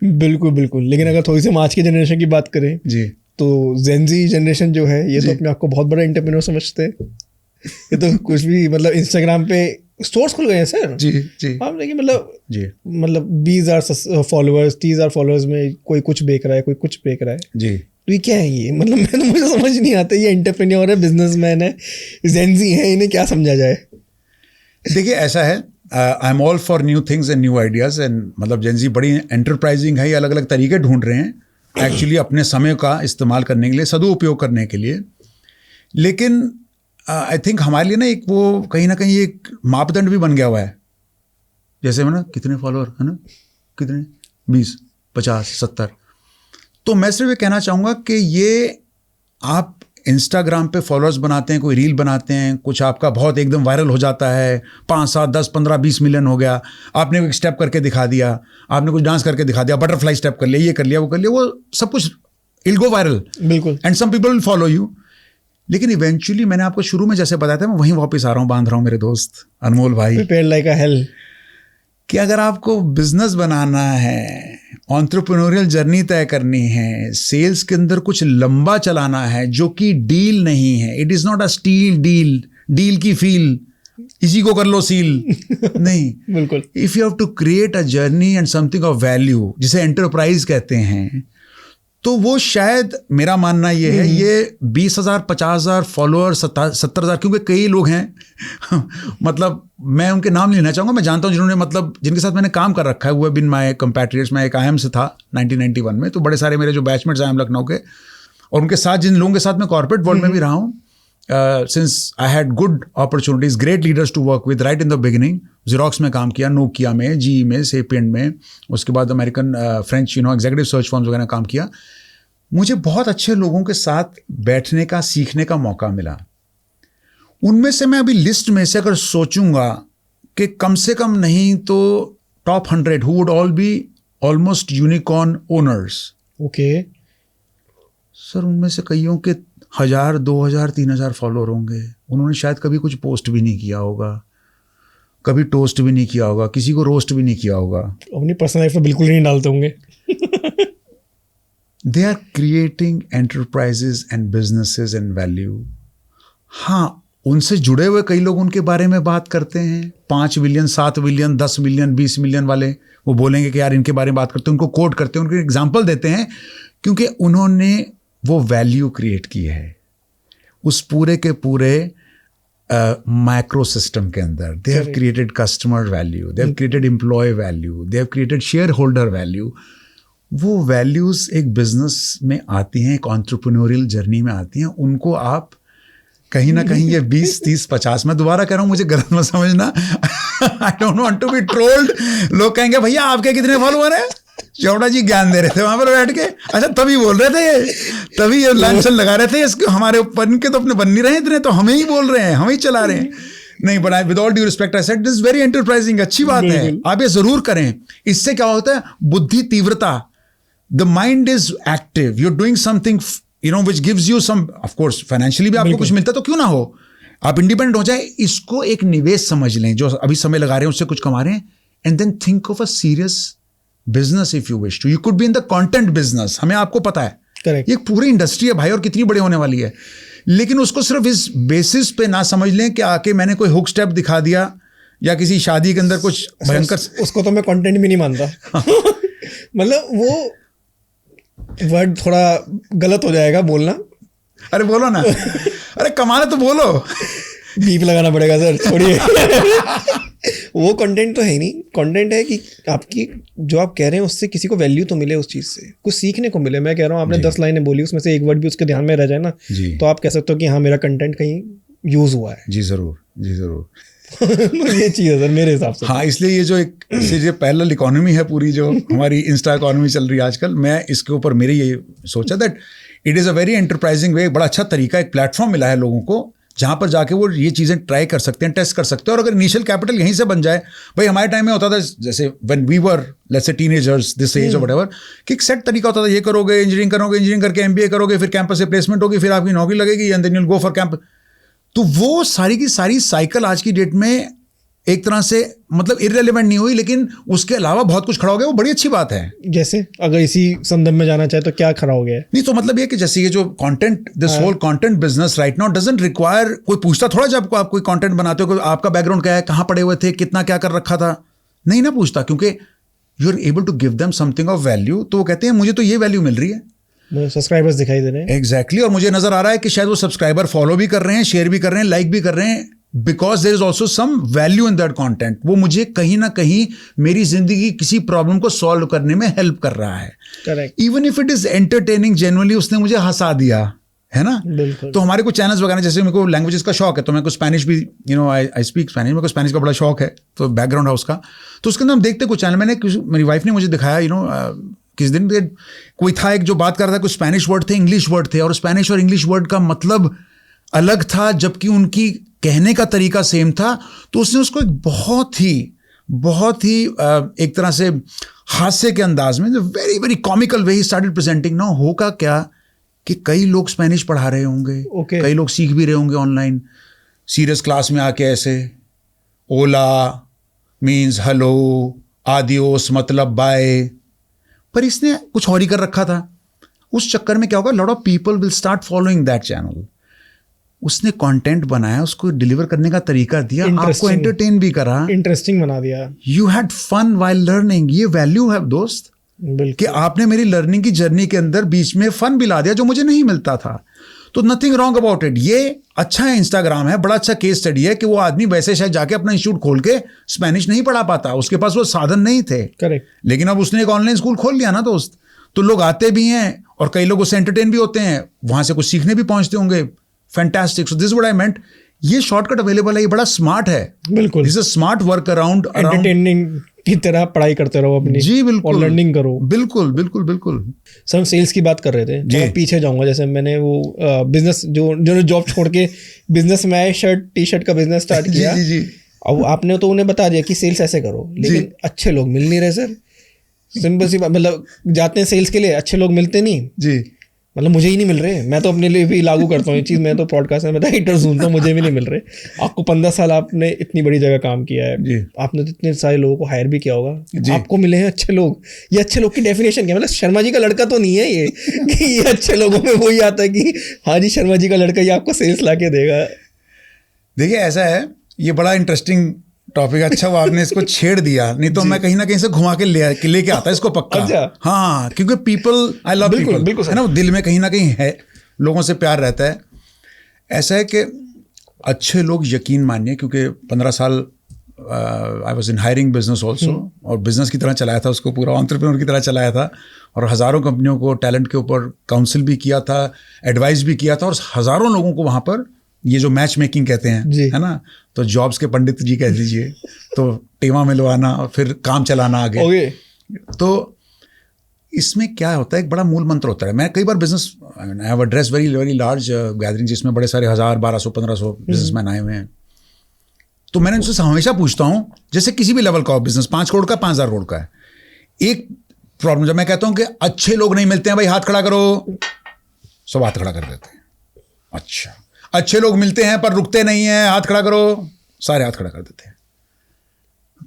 बिल्कुल बिल्कुल। लेकिन अगर थोड़ी सी हम आज की जनरेशन की बात करें जी, तो जेनजी जनरेशन जो है ये तो अपने आप को बहुत बड़ा एंटरप्रेन्योर समझते हैं। ये तो कुछ भी मतलब इंस्टाग्राम पे स्टोर्स खुल गए हैं सर। जी जी, आप देखिए मतलब जी, मतलब 20,000 फॉलोअर्स 30,000 फॉलोअर्स में कोई कुछ बेच रहा है, कोई कुछ बेच रहा है जी। तो ये क्या है ये, मतलब मैं तो मुझे समझ नहीं आता, ये एंटरप्रेन्योर है, बिजनेसमैन है, जेनजी है, इन्हें क्या समझा जाए? देखिए ऐसा है, I am all for new things and new ideas, and मतलब जेनजी बड़ी एंटरप्राइजिंग है, ये अलग अलग तरीके ढूंढ रहे हैं एक्चुअली अपने समय का इस्तेमाल करने के लिए, सदुपयोग करने के लिए। लेकिन आई थिंक हमारे लिए ना एक वो कहीं ना कहीं एक मापदंड भी बन गया हुआ है, जैसे ना कितने फॉलोअर है ना, कितने 20 50 70। तो मैं सिर्फ ये कहना चाहूँगा कि ये आप इंस्टाग्राम पे फॉलोअर्स बनाते हैं, कोई रील बनाते हैं, कुछ आपका बहुत एकदम वायरल हो जाता है, 5 7 10 15 20 मिलियन हो गया, आपने एक स्टेप करके दिखा दिया, आपने कुछ डांस करके दिखा दिया, बटरफ्लाई स्टेप कर लिया, ये कर लिया, वो कर लिया, वो सब कुछ इल गो वायरल, बिल्कुल, and some people will follow you. लेकिन इवेंचुअली मैंने आपको शुरू में जैसे बताया था, मैं वहीं वापस आ रहा हूँ, बांध रहा हूँ मेरे दोस्त अनमोल भाई, प्रिपेयर लाइक अ हेल, कि अगर आपको बिजनेस बनाना है, एंटरप्रेन्योरियल जर्नी तय करनी है, सेल्स के अंदर कुछ लंबा चलाना है जो कि डील नहीं है, it is not a steal deal, deal की फील इसी को कर लो सील नहीं, बिल्कुल। If you have to create a journey and something of value, जिसे एंटरप्राइज कहते हैं, तो वो शायद मेरा मानना ये है, ये 20,000 50,000 फॉलोअर 70,000, क्योंकि कई लोग हैं मतलब मैं उनके नाम लेना चाहूँगा, मैं जानता हूँ जिन्होंने मतलब जिनके साथ मैंने काम कर रखा है, वो बिन माई कंपैट्रियट्स। मैं एक IIM से था 1991 में, तो बड़े सारे मेरे जो बैचमेट्स IIM लखनऊ के, और उनके साथ जिन लोगों के साथ मैं कॉर्पोरेट वर्ल्ड में भी रहा हूँ, since I had good opportunities, great leaders to work with right in the beginning. Xerox में काम किया, नोकिया में, GE में, सेपिएंट में, उसके बाद American French executive search firms वगैरह काम किया। मुझे बहुत अच्छे लोगों के साथ बैठने का, सीखने का मौका मिला। उनमें से मैं अभी लिस्ट में से अगर सोचूंगा कि कम से कम नहीं तो top 100 who would all be almost unicorn owners. Okay sir, उनमें से कईयों के 1000 2000 3000 फॉलोअर होंगे। उन्होंने शायद कभी कुछ पोस्ट भी नहीं किया होगा, कभी टोस्ट भी नहीं किया होगा, किसी को रोस्ट भी नहीं किया होगा, अपनी पर्सनल लाइफ में बिल्कुल नहीं डालते होंगे। They are creating enterprises and businesses and value. हाँ, उनसे जुड़े हुए कई लोग उनके बारे में बात करते हैं, 5 मिलियन 7 मिलियन 10 मिलियन 20 मिलियन वाले, वो बोलेंगे कि यार इनके बारे में बात करते हैं, उनको कोट करते हैं, उनको एग्जाम्पल देते हैं, क्योंकि उन्होंने वो वैल्यू क्रिएट की है उस पूरे के पूरे माइक्रो सिस्टम के अंदर। They have created customer value, they have created employee value, they have created shareholder value. वो वैल्यूज़ एक बिजनेस में आती हैं, एक एंटरप्रेन्योरियल जर्नी में आती हैं, उनको आप कहीं ना कहीं ये 20 30 50, मैं दोबारा कह रहा हूँ, मुझे गलत मत समझना, I don't want to be trolled. लोग कहेंगे भैया आपके कितने फॉलोअर हैं? चौड़ा जी ज्ञान दे रहे थे वहां पर बैठ के, अच्छा तभी बोल रहे थे ये, तभी ये लांछन लगा रहे थे, इसके हमारे ऊपर के तो अपने बन नहीं रहे इतने, तो हमें ही बोल रहे हैं, हम ही चला रहे हैं। नहीं, but I with all due respect I said this very enterprising, अच्छी बात है, आप ये जरूर करें। इससे क्या होता है, बुद्धि तीव्रता, the mind is active, you're doing something which gives you some, of course financially भी आपको कुछ मिलता है तो क्यों ना हो, आप इंडिपेंडेंट हो जाए, इसको एक निवेश समझ लें, जो अभी समय लगा रहे हैं उससे कुछ कमा रहे हैं, and then think of a serious business if you wish to. You could be in the content business, हमें आपको पता है. Correct. ये पूरी इंडस्ट्री है भाई, और कितनी बड़ी होने वाली है. लेकिन उसको सिर्फ इस बेसिस पे ना समझ लें कि आके मैंने कोई हुक स्टेप दिखा दिया या किसी शादी के अंदर कुछ भयंकर. उसको तो मैं कंटेंट भी नहीं मानता. मतलब वो वर्ड थोड़ा गलत हो जाएगा बोलना. अरे बोलो ना. अरे कमाना तो बोलो. बीप लगाना पड़ेगा सर, छोड़िए. वो कंटेंट तो है ही नहीं. कंटेंट है कि आपकी जो आप कह रहे हैं उससे किसी को वैल्यू तो मिले, उस चीज़ से कुछ सीखने को मिले. मैं कह रहा हूँ आपने 10 लाइनें बोली, उसमें से एक वर्ड भी उसके ध्यान में रह जाए ना, तो आप कह सकते हो कि हाँ मेरा कंटेंट कहीं यूज़ हुआ है. जी ज़रूर, जी ज़रूर. ये चीज़ है सर मेरे हिसाब से. हाँ, इसलिए ये जो एक ये पैरेलल इकोनॉमी है पूरी, जो हमारी इंस्टा इकोनॉमी चल रही है आजकल, मैं इसके ऊपर मेरी ये सोचा that it is a very enterprising way. बड़ा अच्छा तरीका, एक प्लेटफॉर्म मिला है लोगों को जहाँ पर जाके वो ये चीज़ें ट्राई कर सकते हैं, टेस्ट कर सकते हैं. और अगर इनिशियल कैपिटल यहीं से बन जाए, भाई हमारे टाइम में होता था जैसे when we were let's say teenagers this age और व्हाटएवर, कि एक सेट तरीका होता था, ये करोगे इंजीनियरिंग करोगे, इंजीनियरिंग करके एमबीए करोगे, फिर कैंपस से प्लेसमेंट होगी, फिर आपकी नौकरी लगेगी, and then you will go for camp. तो वो सारी की सारी साइकिल आज की डेट में एक तरह से मतलब इररिलेवेंट नहीं हुई, लेकिन उसके अलावा बहुत कुछ खड़ा हो गया. वो बड़ी अच्छी बात है. जैसे अगर इसी संदर्भ में जाना चाहे तो क्या खड़ा हो गया है? नहीं तो मतलब ये कि जैसे ये जो content, this whole content business right now doesn't require, कोई पूछता थोड़ा जब आप कोई कंटेंट बनाते हो आपका बैकग्राउंड क्या है, कहाँ पढ़े हुए थे, कितना क्या कर रखा था, नहीं ना पूछता, क्योंकि you are able to give them something of value. तो वो कहते हैं मुझे तो ये वैल्यू मिल रही है, सब्सक्राइबर्स दिखाई दे रहे हैं. एग्जैक्टली. और मुझे नजर आ रहा है कि शायद वो सब्सक्राइबर फॉलो भी कर रहे हैं, शेयर भी कर रहे हैं, लाइक भी कर रहे हैं, because there is also some value in that content. वो मुझे कहीं ना कहीं मेरी जिंदगी की किसी प्रॉब्लम को सॉल्व करने में हेल्प कर रहा है. Correct. Even if it is entertaining, generally उसने मुझे हंसा दिया है ना. बिल्कुल. तो हमारे कुछ चैनल्स वगैरह, जैसे मेरे को लैंग्वेजेस का शौक है, तो मैं कुछ स्पेनिश भी आई स्पीक स्पेनिश, मेरे को स्पेनिश का बड़ा शौक है, तो बैकग्राउंड है उसका. तो उसके अंदर हम देखते कुछ चैनल, मेरी वाइफ ने मुझे दिखाया किस दिन कोई था एक जो बात कर रहा था, कुछ स्पेनिश वर्ड थे, इंग्लिश वर्ड थे, और स्पेनिश और इंग्लिश वर्ड का मतलब अलग था, जबकि उनकी कहने का तरीका सेम था. तो उसने उसको एक बहुत ही एक तरह से हास्य के अंदाज में, very very comical way he started presenting. ना होगा क्या कि कई लोग स्पेनिश पढ़ा रहे होंगे, कई लोग सीख भी रहे होंगे ऑनलाइन, सीरियस क्लास में आके ऐसे ओला मीन्स हेलो, आदियोस मतलब बाय, पर इसने कुछ और ही कर रखा था. उस चक्कर में क्या होगा, lot of people will start following that channel. उसने कंटेंट बनाया, उसको डिलीवर करने का तरीका दिया, आपको एंटरटेन भी करा, इंटरेस्टिंग बना दिया. You had fun while learning. ये वैल्यू है दोस्त, कि आपने मेरी लर्निंग की जर्नी के अंदर बीच में फन भी ला दिया जो मुझे नहीं मिलता था. तो नथिंग रॉन्ग अबाउट इट. ये अच्छा है, इंस्टाग्राम है, बड़ा अच्छा केस स्टडी है कि वो आदमी वैसे शायद जाके अपना इंस्टीट्यूट खोल के स्पेनिश नहीं पढ़ा पाता, उसके पास वो साधन नहीं थे. करेक्ट. लेकिन अब उसने एक ऑनलाइन स्कूल खोल लिया ना दोस्त, तो लोग आते भी हैं और कई लोग उससे एंटरटेन भी होते हैं, वहां से कुछ सीखने भी पहुंचते होंगे. Fantastic. So this what I meant. ये शॉर्टकट अवेलेबल है, ये बड़ा स्मार्ट है. बिल्कुल. This is smart work around entertaining की तरह पढ़ाई करते रहो अपनी. जी बिल्कुल. और लर्निंग करो. बिल्कुल बिल्कुल बिल्कुल. सर हम सेल्स की बात कर रहे थे, तो पीछे जाऊंगा. जैसे मैंने वो बिजनेस जो जॉब छोड़ के बिजनेस में आए, टी शर्ट का बिजनेस स्टार्ट किया. जी जी. अब आपने तो उन्हें बता दिया कि सेल्स ऐसे करो, लेकिन अच्छे लोग मिल नहीं रहे सर. सिंपल सी बात, मतलब जाते हैं सेल्स के लिए, अच्छे लोग मिलते नहीं जी. मतलब मुझे ही नहीं मिल रहे. मैं तो अपने लिए भी लागू करता हूँ ये चीज़. मैं तो पॉडकास्ट में मैं हाइटर सुनता हूँ, मुझे भी नहीं मिल रहे. आपको 15 साल आपने इतनी बड़ी जगह काम किया है, आपने तो इतने सारे लोगों को हायर भी किया होगा, आपको मिले हैं अच्छे लोग. ये अच्छे लोग की डेफिनेशन क्या, मतलब शर्मा जी का लड़का तो नहीं है ये कि ये अच्छे लोगों में वही आता है कि हाँ जी शर्मा जी का लड़का ये आपको सेल्स ला के देगा. देखिए ऐसा है, ये बड़ा इंटरेस्टिंग टॉपिक. अच्छा वो आपने इसको छेड़ दिया, नहीं तो मैं कहीं ना कहीं से घुमा के लेके आता इसको पक्का. अच्छा. हाँ, क्योंकि पीपल, आई लव पीपल है ना, दिल में कहीं ना कहीं है, लोगों से प्यार रहता है. ऐसा है कि अच्छे लोग, यकीन मानिए, क्योंकि 15 साल I was in hiring business also, और बिजनेस की तरह चलाया था उसको, पूरा एंटरप्रेन्योर की तरह चलाया था, और हज़ारों कंपनियों को टैलेंट के ऊपर काउंसिल भी किया था, एडवाइस भी किया था, और हज़ारों लोगों को वहाँ पर ये जो मैच मेकिंग कहते हैं है ना, तो जॉब्स के पंडित जी कह दीजिए, तो टेवा मिलवाना और फिर काम चलाना आगे. तो इसमें क्या होता है, एक बड़ा मूल मंत्र होता है. मैं कई बार business, I have address very very large gathering जिसमें बड़े सारे 1000, 1200, 1500 बिजनेसमैन आए हुए हैं. तो मैंने उनसे हमेशा पूछता हूँ, जैसे किसी भी लेवल का हो बिजनेस, 5 करोड़ का, 5000 करोड़ का है, एक प्रॉब्लम जब मैं कहता हूँ कि अच्छे लोग नहीं मिलते हैं, भाई हाथ खड़ा करो, सब हाथ खड़ा कर देते हैं. अच्छा, अच्छे लोग मिलते हैं पर रुकते नहीं हैं, हाथ खड़ा करो, सारे हाथ खड़ा कर देते हैं।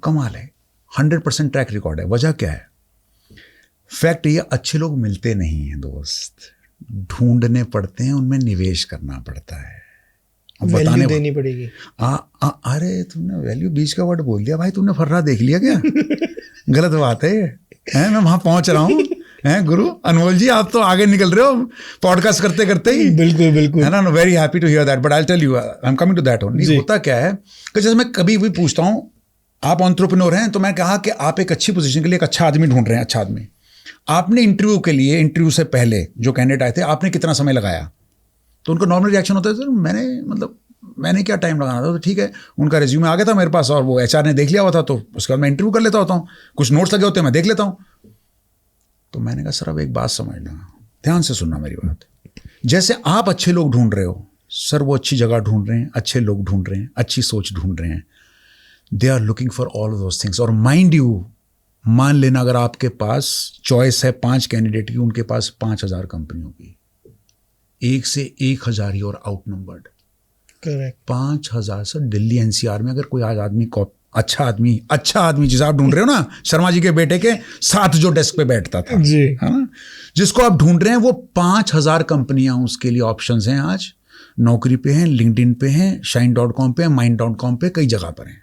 कमाल है, 100% ट्रैक रिकॉर्ड है। वजह क्या है? फैक्ट ये, अच्छे लोग मिलते नहीं हैं दोस्त, ढूंढने पड़ते हैं, उनमें निवेश करना पड़ता है, वैल्यू देनी पड़ेगी। अरे तुमने वैल्यू बीच का वर्ड बोल दिया भाई, तुमने फर्रा देख लिया क्या? गलत बात है, मैं वहां पहुंच रहा हूँ। हैं गुरु अनमोल जी, आप तो आगे निकल रहे हो पॉडकास्ट करते करते ही। बिल्कुल बिल्कुल, है ना, very happy to hear that, but I tell you, I am coming to that only. होता क्या है कि जैसे मैं कभी भी पूछता हूँ, आप एंटरप्रेन्योर हैं, तो मैं कहा कि आप एक अच्छी पोजीशन के लिए एक अच्छा आदमी ढूंढ रहे हैं, अच्छा आदमी, आपने इंटरव्यू के लिए, इंटरव्यू से पहले जो कैंडिडेट आए थे, आपने कितना समय लगाया? तो उनका नॉर्मल रिएक्शन होता है, सर मैंने क्या टाइम लगाना था, तो ठीक है, उनका रिज्यूमे आ गया था मेरे पास और वो एचआर ने देख लिया हुआ था, तो उसके बाद मैं इंटरव्यू कर लेता होता हूँ, कुछ नोट्स लगे होते हैं मैं देख लेता हूँ। तो मैंने कहा सर अब एक बात समझना, ध्यान से सुनना मेरी बात। जैसे आप अच्छे लोग ढूंढ रहे हो सर, वो अच्छी जगह ढूंढ रहे हैं, अच्छे लोग ढूंढ रहे हैं, अच्छी सोच ढूंढ रहे हैं, they are looking for all those things. और माइंड यू, मान लेना अगर आपके पास चॉइस है 5 कैंडिडेट की, उनके पास 5000 कंपनियों की, 1 से 1000 ही और out numbered. Correct. 5000 sir, Delhi NCR में अगर कोई आज आदमी, अच्छा आदमी जिसे आप ढूंढ रहे हो ना, शर्मा जी के बेटे के साथ जो डेस्क पे बैठता था जी, है ना, जिसको आप ढूंढ रहे हैं, वो 5000 कंपनियां उसके लिए ऑप्शंस हैं आज, नौकरी पे हैं, लिंक्डइन पे हैं, shine.com पे, mind.com पे, कई जगह पर हैं।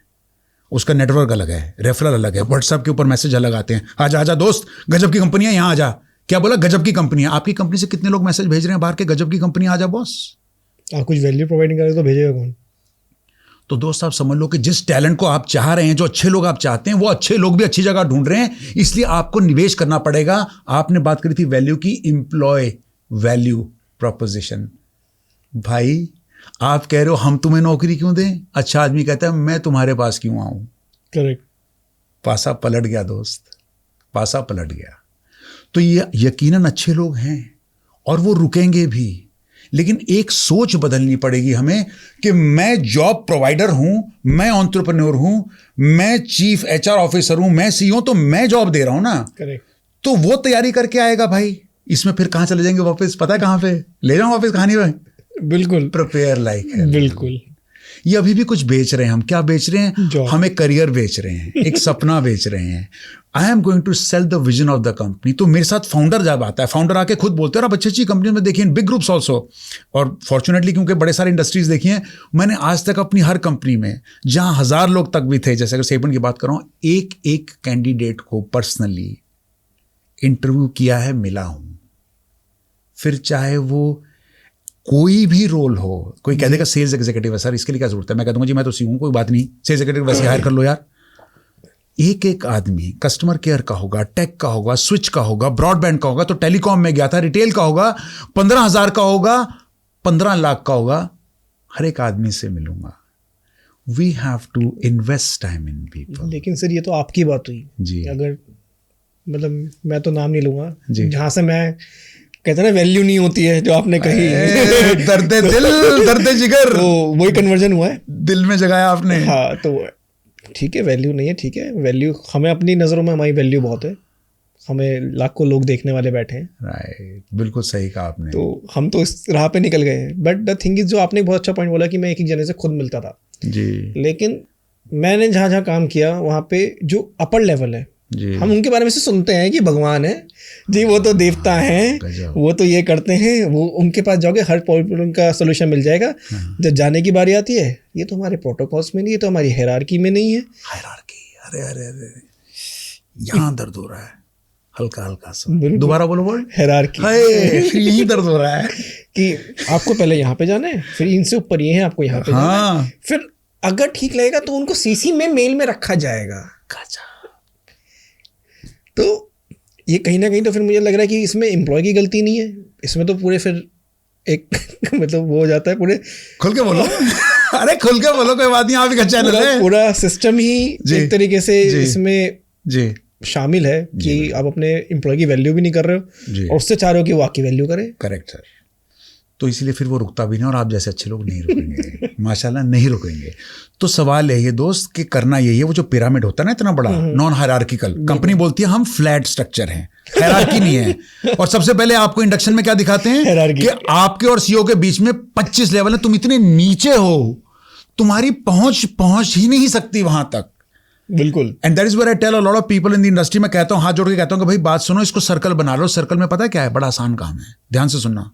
उसका नेटवर्क अलग है, रेफरल अलग है, व्हाट्सएप के ऊपर मैसेज अलग आते हैं, आजा दोस्त, गजब की कंपनियां, यहाँ आजा। क्या बोला? गजब की कंपनियां। आपकी कंपनी से कितने लोग मैसेज भेज रहे हैं बाहर के, गजब की कंपनी आजा बॉस। आप कुछ वैल्यू प्रोवाइड नहीं करें तो भेजेगा कौन? तो दोस्त आप समझ लो कि जिस टैलेंट को आप चाह रहे हैं, जो अच्छे लोग आप चाहते हैं, वो अच्छे लोग भी अच्छी जगह ढूंढ रहे हैं, इसलिए आपको निवेश करना पड़ेगा। आपने बात करी थी वैल्यू की, एम्प्लॉय वैल्यू प्रोपोजिशन। भाई आप कह रहे हो हम तुम्हें नौकरी क्यों दें, अच्छा आदमी कहता है मैं तुम्हारे पास क्यों आऊं। करेक्ट। पासा पलट गया दोस्त, पासा पलट गया। तो ये यकीनन अच्छे लोग हैं और वो रुकेंगे भी, लेकिन एक सोच बदलनी पड़ेगी हमें कि मैं जॉब प्रोवाइडर हूं, मैं एंटरप्रेन्योर हूं, मैं चीफ एचआर ऑफिसर हूं, मैं सीईओ, तो मैं जॉब दे रहा हूं ना। करेक्ट। तो वो तैयारी करके आएगा भाई। इसमें फिर कहां चले जाएंगे वापस, पता है कहां पे ले जाऊं वापस कहानी में? बिल्कुल, प्रिपेयर लाइक है। बिल्कुल। ये अभी भी कुछ बेच रहे हैं, हम क्या बेच रहे हैं? Job. हमें करियर बेच रहे हैं, एक सपना बेच रहे हैं। I am going to sell the vision of the company. तो मेरे साथ फाउंडर जब आता है, फाउंडर आके खुद बोलते हैं, और आप अच्छी अच्छी कंपनी में देखिए, बिग ग्रुप्स ऑल्सो, और फॉर्चुनेटली क्योंकि बड़े सारे इंडस्ट्रीज देखी हैं, मैंने आज तक अपनी हर कंपनी में जहां 1000 लोग तक भी थे, जैसे अगर सेपन की बात करूं, एक एक कैंडिडेट को पर्सनली इंटरव्यू किया है, मिला हूं। फिर चाहे वो कोई भी रोल हो, कोई कह देगा सेल्स एग्जीक्यूटिव है सर, इसके लिए क्या जरूरत है? मैं कहता हूँ जी मैं तो सी हूँ, कोई बात नहीं, सेल्स एग्जीक्यूटिव वैसे हायर कर लो यार। एक एक आदमी कस्टमर केयर का होगा, टेक का होगा, स्विच का होगा, ब्रॉडबैंड का होगा, तो टेलीकॉम में गया था, रिटेल का होगा, 15,000 का होगा, 15 लाख का होगा, हर एक आदमी से मिलूंगा। We have to invest time in people. लेकिन सर ये तो आपकी बात हुई जी, अगर मतलब मैं तो नाम नहीं लूंगा, जहां से मैं कहते ना वैल्यू नहीं होती है, जो आपने कही दर्दे दिल दर्दे जिगर, तो वही कन्वर्जन हुआ है, दिल में जगाया आपने। हाँ, तो ठीक है, वैल्यू नहीं है, ठीक है, वैल्यू हमें अपनी नज़रों में, हमारी वैल्यू बहुत है, हमें लाखों लोग देखने वाले बैठे हैं। राइट, बिल्कुल सही कहा आपने। तो हम तो इस राह पे निकल गए हैं। बट द थिंग इज, जो आपने बहुत अच्छा पॉइंट बोला कि मैं एक जने से खुद मिलता था जी, लेकिन मैंने जहाँ जहाँ काम किया वहाँ पे जो अपर लेवल है जी, हम उनके बारे में से सुनते हैं कि भगवान है जी, वो तो देवता हैं, वो तो ये करते हैं, वो उनके पास जाओगे हर प्रॉब्लम का सोल्यूशन मिल जाएगा। जब जाने की बारी आती है, ये तो हमारे प्रोटोकॉल्स में नहीं है, तो हमारी हायरार्की में नहीं है। हायरार्की, अरे अरे अरे, यहाँ दर्द हो रहा है, हल्का हल्का सा, दोबारा बोलो वर्ड, हायरार्की, यही दर्द हो रहा है कि आपको पहले यहाँ पे जाना है, फिर इनसे ऊपर ये है, आपको यहाँ पे जाना है, फिर अगर ठीक लगेगा तो उनको सीसी में मेल में रखा जाएगा। तो ये कहीं ना कहीं तो फिर मुझे लग रहा है कि इसमें एम्प्लॉय की गलती नहीं है, इसमें तो पूरे फिर एक मतलब वो हो जाता है, पूरे खुल के बोलो अरे खुल के बोलो, कोई बात नहीं, आप एक चैनल है, पूरा सिस्टम ही एक तरीके से इसमें जी शामिल है कि आप अपने एम्प्लॉय की वैल्यू भी नहीं कर रहे हो और उससे चाह रहे हो कि वो आपकी वैल्यू करे। करेक्ट सर, तो इसलिए फिर वो रुकता भी नहीं, और आप जैसे अच्छे लोग नहीं रुकेंगे माशाल्लाह, नहीं रुकेंगे। तो सवाल है ये दोस्त कि करना यही है, वो जो पिरामिड होता है ना इतना बड़ा, नॉन हायरार्किकल, कंपनी बोलती है हम फ्लैट स्ट्रक्चर हैं, हायरार्की नहीं है। और सबसे पहले आपको इंडक्शन में क्या दिखाते हैं कि आपके और सीईओ के बीच में 25 लेवल है, तुम इतने नीचे हो, तुम्हारी पहुंच ही नहीं सकती वहां तक। बिल्कुल। And that is where I tell a lot of people in the industry. मैं कहता हूं, हाथ जोड़ के कहता हूं कि भाई बात सुनो, इसको सर्कल बना लो। सर्कल में पता है क्या है, बड़ा आसान काम है, ध्यान से सुनना।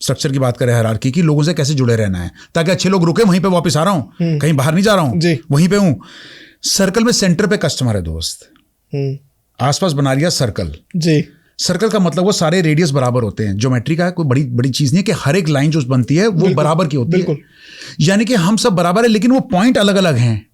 स्ट्रक्चर की बात करें, हायरार्की की, लोगों से कैसे जुड़े रहना है ताकि अच्छे लोग रुके, वहीं पे वापस आ रहा हूं, कहीं बाहर नहीं जा रहा हूं, वहीं पे हूं। सर्कल में सेंटर पे कस्टमर है दोस्त, आसपास बना लिया सर्कल जी। सर्कल का मतलब वो सारे रेडियस बराबर होते हैं, ज्योमेट्री का कोई बड़ी बड़ी चीज नहीं है कि हर एक लाइन जो बनती है वो बराबर की होती है, यानी कि हम सब बराबर है लेकिन वो पॉइंट अलग अलग हैं,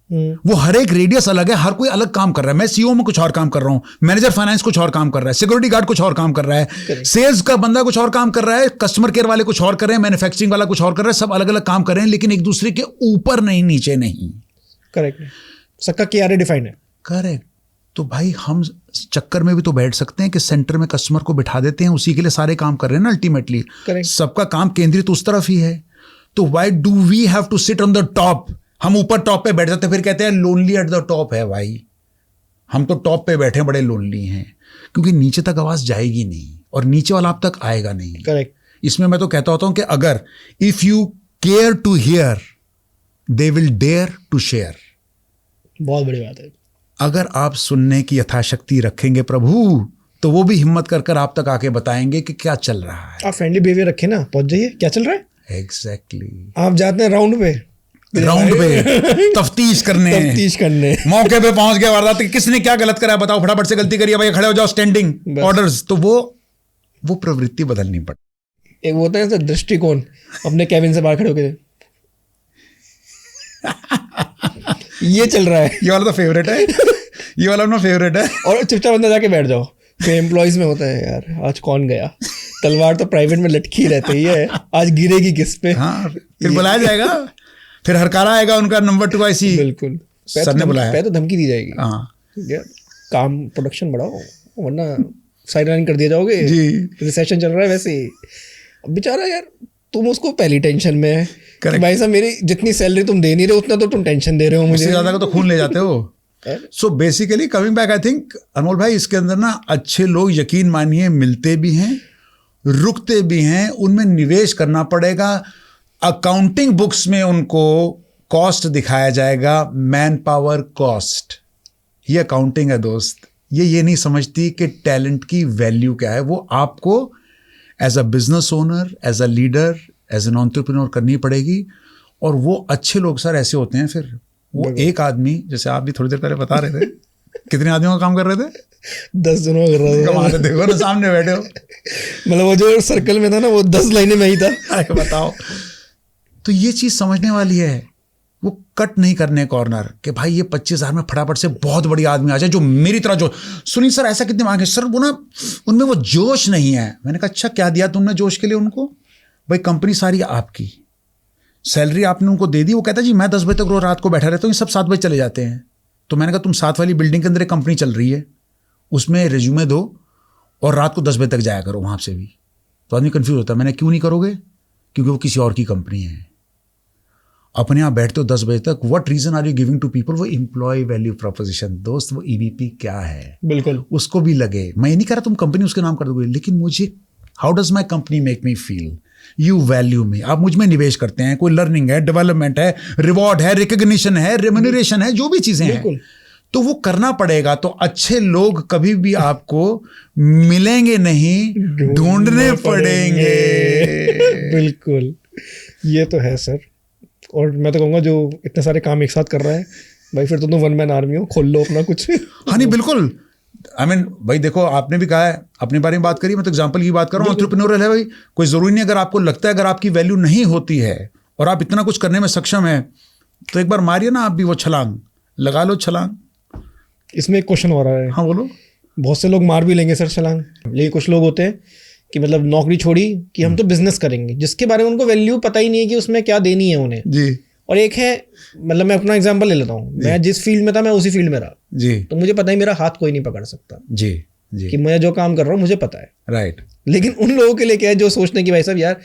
वो हर एक रेडियस अलग है, हर कोई अलग काम कर रहा है। मैं सीईओ में कुछ और काम कर रहा हूं, मैनेजर फाइनेंस कुछ और काम कर रहा है, सिक्योरिटी गार्ड कुछ और काम कर रहा है, सेल्स का बंदा कुछ और काम कर रहा है, कस्टमर केयर वाले कुछ और कर रहे हैं, मैन्युफैक्चरिंग वाला कुछ और कर रहा है, सब अलग अलग काम कर रहे हैं लेकिन एक दूसरे के ऊपर नहीं, नीचे नहीं। करेक्ट, सबका KRA डिफाइन है। करेक्ट। तो भाई हम चक्कर में भी तो बैठ सकते हैं कि सेंटर में कस्टमर को बिठा देते हैं, उसी के लिए सारे काम कर रहे हैं ना अल्टीमेटली, सबका काम केंद्रित उस तरफ ही है। तो why do we have to sit on the top? हम ऊपर टॉप पे बैठ जाते हैं, फिर कहते हैं लोनली एट द टॉप है। भाई हम तो टॉप पे बैठे बड़े लोनली हैं, क्योंकि नीचे तक आवाज जाएगी नहीं और नीचे वाला आप तक आएगा नहीं। करेक्ट। इसमें मैं तो कहता होता हूं कि अगर if you care to hear they will dare to share. बहुत बड़ी बात है। अगर आप सुनने की यथाशक्ति रखेंगे प्रभु, तो वो भी हिम्मत कर कर आप तक आके बताएंगे कि क्या चल रहा है। आप फ्रेंडली बिहेवियर रखें ना, पहुंच जाइए क्या चल रहा है। एग्जैक्टली। आप जाते हैं राउंड पे तफ्तीश करने मौके पे पहुंच गया वारदात, किसने क्या गलत करा बताओ, फटाफट से गलती करिए भाई, खड़े हो जाओ, स्टैंडिंग ऑर्डर्स। तो वो प्रवृत्ति बदलनी पड़ती। एक होता है दृष्टिकोण, अपने कैबिन से बाहर खड़े होकर ये चल रहा है, ये वाला तो फेवरेट है, ये वाला अपना फेवरेट है। और चुपचाप अंदर जाके बैठ जाओ। फिर एम्प्लॉइज में होता है, यार आज कौन गया, तलवार तो प्राइवेट में लटकी रहती है, आज गिरेगी किस पे। हाँ, फिर बुलाया जाएगा, फिर हरकारा आएगा उनका नंबर 2 IC। बिल्कुल, सर ने बुलाया, तो धमकी दी जाएगी। हाँ, काम प्रोडक्शन बढ़ाओ वरना साइड लाइन कर दिया जाओगे जी, रिसेशन चल रहा है वैसे ही। बेचारा यार, तुम उसको पहली टेंशन में है कि भाई साहब मेरी जितनी सैलरी तुम दे नहीं रहे उतना तो तुम टेंशन दे रहे हो, मुझे ज्यादा का तो खून ले जाते हो। So basically coming back, I think Anmol भाई, इसके अंदर ना अच्छे लोग यकीन मानिए मिलते भी हैं, रुकते भी हैं, उनमें निवेश करना पड़ेगा। अकाउंटिंग बुक्स में उनको कॉस्ट दिखाया जाएगा, मैन पावर कॉस्ट। ये अकाउंटिंग है दोस्त, ये नहीं समझती कि टैलेंट की वैल्यू क्या है। वो आपको as a business owner, as a leader, as an entrepreneur करनी पड़ेगी। और वो अच्छे लोग सर ऐसे होते हैं, फिर वो एक आदमी, जैसे आप भी थोड़ी देर पहले बता रहे थे कितने आदमियों का काम कर रहे थे? 10 जनों कर रहे थे। देखो ना, सामने बैठे हो। मतलब वो जो सर्कल में था ना, वो 10 लाइनें में ही था। बताओ, तो ये चीज समझने वाली है। वो कट नहीं करने कॉर्नर कि भाई ये 25,000 में फटाफट से बहुत बड़ी आदमी आ जाए जो मेरी तरह जो सुनी सर ऐसा कितने मांगे सर, वो ना उनमें वो जोश नहीं है। मैंने कहा अच्छा क्या दिया तुमने जोश के लिए उनको? भाई कंपनी सारी आपकी, सैलरी आपने उनको दे दी। वो कहता जी मैं 10 बजे तक रोज रात को बैठा रहता हूँ, ये सब 7 बजे चले जाते हैं। तो मैंने कहा तुम 7 वाली बिल्डिंग के अंदर एक कंपनी चल रही है, उसमें रिज्यूमे दो और रात को 10 बजे तक जाया करो वहाँ से भी। तो आदमी कन्फ्यूज होता है, मैंने क्यों नहीं करोगे? क्योंकि वो किसी और की कंपनी है। अपने यहाँ बैठते हो 10 बजे तक, what reason are you giving to people? वो एम्प्लॉय वैल्यू प्रोपोजिशन दोस्त, वो EVP क्या है बिल्कुल उसको भी लगे। मैं ये नहीं कह रहा तुम कंपनी उसके नाम कर दोगे, लेकिन मुझे how does my company make me feel, you value me, आप मुझ में निवेश करते हैं, कोई लर्निंग है, डेवलपमेंट है, रिवॉर्ड है, रिकग्निशन है, रेम्यूनरेशन है, जो भी चीजें हैं तो वो करना पड़ेगा। तो अच्छे लोग कभी भी आपको मिलेंगे नहीं, ढूंढने पड़ेंगे। बिल्कुल, ये तो है सर। और मैं तो कहूँगा जो इतने सारे काम एक साथ कर रहा है भाई, फिर तो तुम 1 मैन आर्मी हो, खोल लो अपना कुछ। हाँ नहीं बिल्कुल, आई मीन भाई देखो, आपने भी कहा है अपने बारे में बात करी, मैं तो एग्जांपल की बात कर रहा हूँ। एंटरप्रेन्योरल है भाई, कोई जरूरी नहीं, अगर आपको लगता है अगर आपकी वैल्यू नहीं होती है और आप इतना कुछ करने में सक्षम है तो एक बार मारिए ना आप भी वो छलांग, लगा लो छलांग। इसमें एक क्वेश्चन हो रहा है। हाँ बोलो। बहुत से लोग मार भी लेंगे सर छलांग, लेकिन कुछ लोग होते हैं कि मतलब नौकरी छोड़ी कि हम तो बिजनेस करेंगे, जिसके बारे में उनको वैल्यू पता ही नहीं है कि उसमें क्या देनी है उन्हें जी। और एक है, मतलब मैं अपना एग्जांपल ले लेता हूँ, मैं जिस फील्ड में था मैं उसी फील्ड में रहा जी, तो मुझे पता ही मेरा हाथ कोई नहीं पकड़ सकता जी कि मैं जो काम कर रहा हूँ मुझे पता है, राइट। लेकिन उन लोगों के लिए क्या है जो सोचते हैं कि भाई साहब यार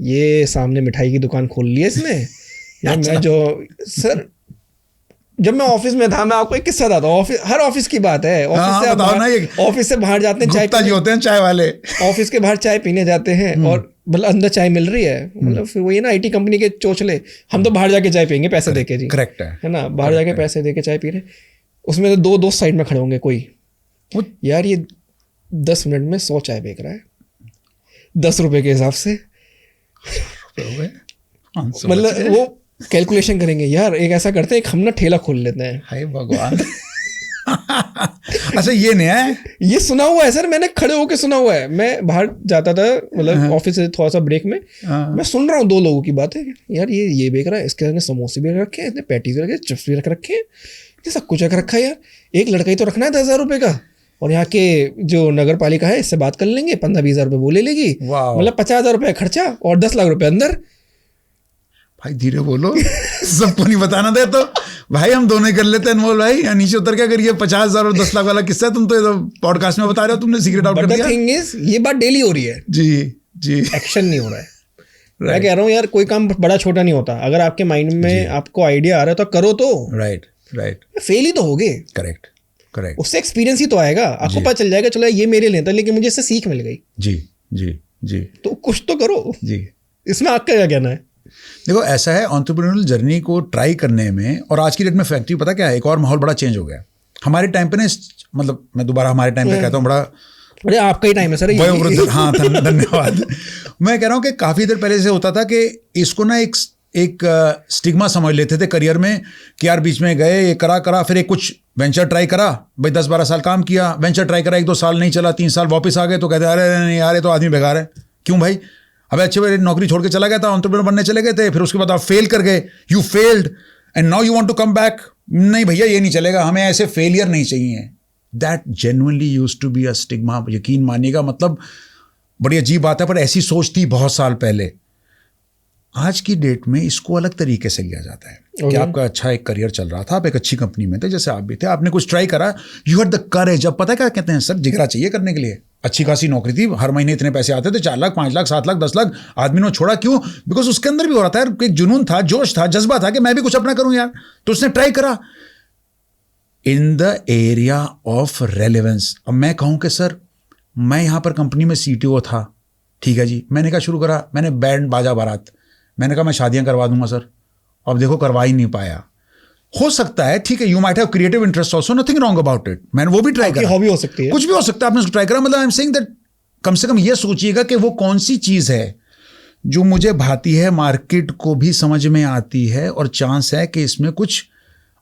ये सामने मिठाई की दुकान खोल ली है इसने यार मैं जो सर जब मैं ऑफिस में था, मैं आपको एक किस्सा बताता हूँ, हर ऑफिस की बात है, ऑफिस से बाहर जाते हैं, चाय जी होते हैं चाय वाले, ऑफिस के बाहर चाय पीने जाते हैं और मतलब अंदर चाय मिल रही है, मतलब फिर वही ना आईटी कंपनी के चोचले, हम तो बाहर जाके चाय पियेंगे पैसे देके जी, करेक्ट है ना, बाहर जाके पैसे देके चाय पी रहे, उसमें तो दो दोस्त साइड में खड़े होंगे, कोई यार ये 10 मिनट में 100 चाय बेच रहा है 10 रुपए के हिसाब से, मतलब वो कैलकुलेशन करेंगे यार एक ऐसा करते हैं, एक हम ना ठेला खोल लेते हैं। हाय भगवान। अच्छा ये नया है, ये सुना हुआ है सर, मैंने खड़े होके सुना हुआ है, मैं बाहर जाता था मतलब ऑफिस से थोड़ा सा ब्रेक में, मैं सुन रहा हूँ 2 लोगों की बात है, यार ये बेच रहा है, इसके अंदर समोसे भी रख रखे हैं, इसने पैटीज भी रखे, चिप्स भी रख रखे हैं, ये सब कुछ रख रखा है यार, एक लड़का ही तो रखना है 10,000 रुपये का, और यहाँ के जो नगर पालिका है इससे बात कर लेंगे, 15-20 रुपये वो ले लेगी, मतलब 50,000 रुपये खर्चा और 10 लाख रुपये अंदर। भाई धीरे बोलो, सबको नहीं बताना दे तो भाई हम दोनों ही कर लेते हैं अनमोल भाई, या नीचे उतर क्या करिए, 50,000 और 10 लाख वाला किस्सा तुम तो पॉडकास्ट में बता रहे हो, तुमने सीक्रेट आउट कर दिया। थिंग इज ये बात डेली हो रही है जी, एक्शन नहीं हो रहा है। मैं कह रहा हूँ यार कोई काम बड़ा छोटा नहीं होता, अगर आपके माइंड में आपको आइडिया आ रहा है तो करो तो, राइट, फेल ही तो होगे, करेक्ट, उससे एक्सपीरियंस ही तो आएगा, आपको पता चल जाएगा चलो ये मेरे लिए था लेकिन मुझे इससे सीख मिल गई। जी तो कुछ तो करो जी, इसमें आपका क्या कहना है? देखो ऐसा है, एंटरप्रेन्योरियल जर्नी को ट्राई करने में, और आज की डेट में फैक्ट्री पता क्या है, एक और माहौल बड़ा चेंज हो गया हमारे टाइम पे ना, मतलब मैं दोबारा हमारे टाइम पे कहता हूँ, बड़ा आपका ही टाइम है सर, हाँ धन्यवाद। मैं कह रहा हूँ कि काफ़ी देर पहले से होता था कि इसको ना एक स्टिग्मा समझ लेते थे करियर में कि यार बीच में गए ये करा फिर एक कुछ वेंचर ट्राई करा भाई, 10-12 साल काम किया, वेंचर ट्राई करा 1-2 साल नहीं चला, 3 साल वापस आ गए तो कहते अरे नहीं यार ये तो आदमी बेकार है। क्यों भाई? अबे अच्छे भाई नौकरी छोड़ के चला गया था, एंटरप्रेन्योर बनने चले गए थे, फिर उसके बाद आप फेल कर गए, you failed and now you want to come back. नहीं भैया ये नहीं चलेगा, हमें ऐसे फेलियर नहीं चाहिए। That genuinely used to be a stigma, यकीन मानिएगा, मतलब बड़ी अजीब बात है पर ऐसी सोच थी बहुत साल पहले। आज की डेट में इसको अलग तरीके से लिया जाता है कि आपका अच्छा एक करियर चल रहा था, आप एक अच्छी कंपनी में थे जैसे आप भी थे, आपने कुछ ट्राई करा, यू हैड द करेज। अब पता है क्या कहते हैं सर, जिगरा चाहिए करने के लिए। अच्छी खासी नौकरी थी, हर महीने इतने पैसे आते थे, 4 लाख 5 लाख 7 लाख 10 लाख, आदमी ने छोड़ा क्यों? बिकॉज उसके अंदर भी हो रहा था यार, एक जुनून था, जोश था, जज्बा था कि मैं भी कुछ अपना करूं यार, तो उसने ट्राई करा in the area of relevance. अब मैं कहूं कि सर मैं यहां पर कंपनी में CTO था, ठीक है जी, मैंने क्या शुरू करा, मैंने बैंड बाजा बारात, मैंने कहा मैं शादियां करवा दूंगा सर, अब देखो करवा ही नहीं पाया। हो सकता है ठीक है, you might have creative interest also, nothing wrong about it, मैंने वो भी ट्राई करा, हॉबी हो सकती है, कुछ भी हो सकता है, आपने उसको ट्राई करा। मतलब I am saying that come से कम ये सोचिएगा कि वो कौन सी चीज है जो मुझे भाती है, मार्केट को भी समझ में आती है और चांस है कि इसमें कुछ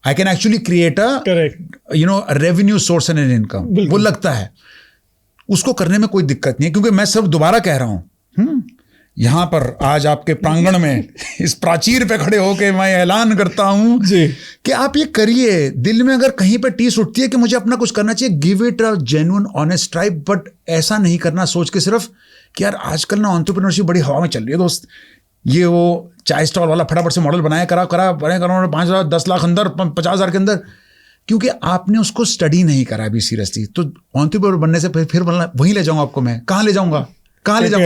I can actually create a revenue source and an income, वो लगता है उसको करने में कोई दिक्कत नहीं है। क्योंकि मैं सब दोबारा कह रहा हूं यहां पर आज आपके प्रांगण में इस प्राचीर पे खड़े होकर मैं ऐलान करता हूं कि आप ये करिए। दिल में अगर कहीं पे टीस उठती है कि मुझे अपना कुछ करना चाहिए, give it a genuine honest try, but ऐसा नहीं करना सोच के सिर्फ कि यार आजकल ना एंटरप्रेन्योरशिप बड़ी हवा में चल रही है दोस्त, ये वो चाय स्टॉल वाला फटाफट से मॉडल बनाया करा 5 लाख 10 लाख अंदर 50,000 के अंदर, क्योंकि आपने उसको स्टडी नहीं करा अभी सीरियसली। तो एंटरप्रेन्योर बनने से फिर बनना, वहीं ले जाऊंगा आपको मैं, कहाँ ले जाऊंगा Prepare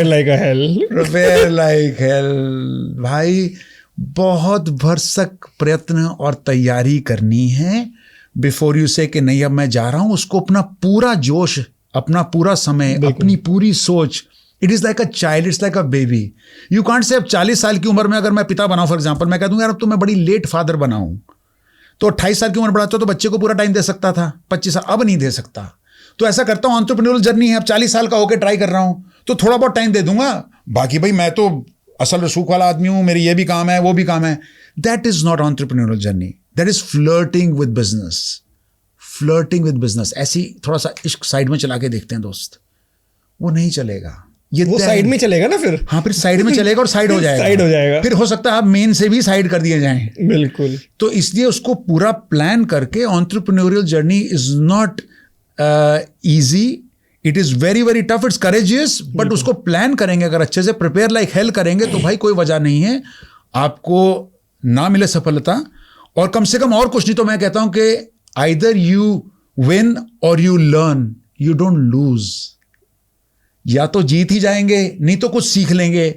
like hell भाई, बहुत भरसक प्रयत्न और तैयारी करनी है बिफोर यू से कि नहीं अब मैं जा रहा हूं। उसको अपना पूरा जोश, अपना पूरा समय, अपनी पूरी सोच, it is like a child, it's like a baby. You can't say अब 40 साल की उम्र में अगर मैं पिता बनाऊं फॉर एग्जाम्पल, मैं कह दूंगा यार अब तो मैं बड़ी लेट फादर बनाऊं, तो 28 साल की उम्र बढ़ाता तो बच्चे को पूरा टाइम दे सकता था, 25 साल अब नहीं दे सकता। तो ऐसा करता हूं, एंटरप्रेन्योरियल जर्नी है, अब 40 साल का होकर ट्राई कर रहा हूं तो थोड़ा बहुत टाइम दे दूंगा, बाकी भाई मैं तो असल रसूख वाला आदमी हूं, मेरी ये भी काम है वो भी काम है। That is not entrepreneurial journey, that is flirting with business, flirting with business. ऐसी थोड़ा सा इश्क साइड में चला के देखते हैं दोस्त, वो नहीं चलेगा, ये वो साइड में चलेगा ना फिर, हाँ फिर साइड में चलेगा और साइड हो जाएगा, साइड हो जाएगा, फिर हो सकता है आप मेन से भी साइड कर दिए जाएं। बिल्कुल। तो इसलिए उसको पूरा प्लान करके, entrepreneurial journey is not easy, it is very very tough, it's courageous, but उसको प्लान करेंगे अगर अच्छे से, प्रिपेयर लाइक हेल करेंगे तो भाई कोई वजह नहीं है आपको ना मिले सफलता। और कम से कम और कुछ नहीं तो मैं कहता हूं कि आइदर यू विन और you learn, you don't lose, या तो जीत ही जाएंगे नहीं तो कुछ सीख लेंगे,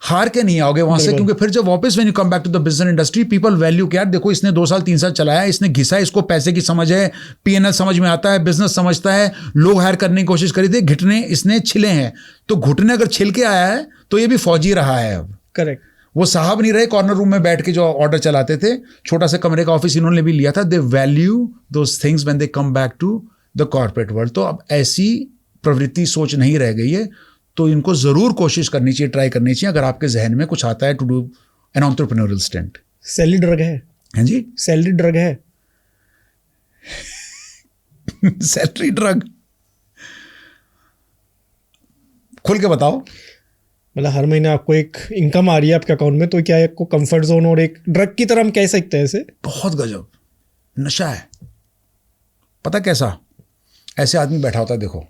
हार के नहीं आओगे वहां से। क्योंकि फिर जब वापस when you come back to the business industry, people value क्या, देखो इसने 2 साल 3 साल चलाया, इसने घिसा, इसको पैसे की समझ है, पीएनएल समझ में आता है, बिजनेस समझता है, लोग हायर करने की कोशिश करी थी, घुटने इसने छिले हैं, तो घुटने अगर छिल के आया है तो ये भी फौजी रहा है अब। करेक्ट। वो साहब नहीं रहे कॉर्नर रूम में बैठ के जो ऑर्डर चलाते थे, छोटा सा कमरे का ऑफिस इन्होंने भी लिया था। They value those things when they come back to the corporate world. तो अब ऐसी प्रवृत्ति सोच नहीं रह गई है, तो इनको जरूर कोशिश करनी चाहिए, ट्राई करनी चाहिए, अगर आपके जहन में कुछ आता है to do an entrepreneurial stunt. Salary drug है। हैं जी? सैलरी ड्रग है। सैलरी ड्रग खुल के बताओ। मतलब हर महीने आपको एक इनकम आ रही है आपके अकाउंट में, तो क्या आपको कंफर्ट जोन और एक ड्रग की तरह हम कह सकते हैं इसे? बहुत गजब नशा है। पता कैसा, ऐसे आदमी बैठा होता है, देखो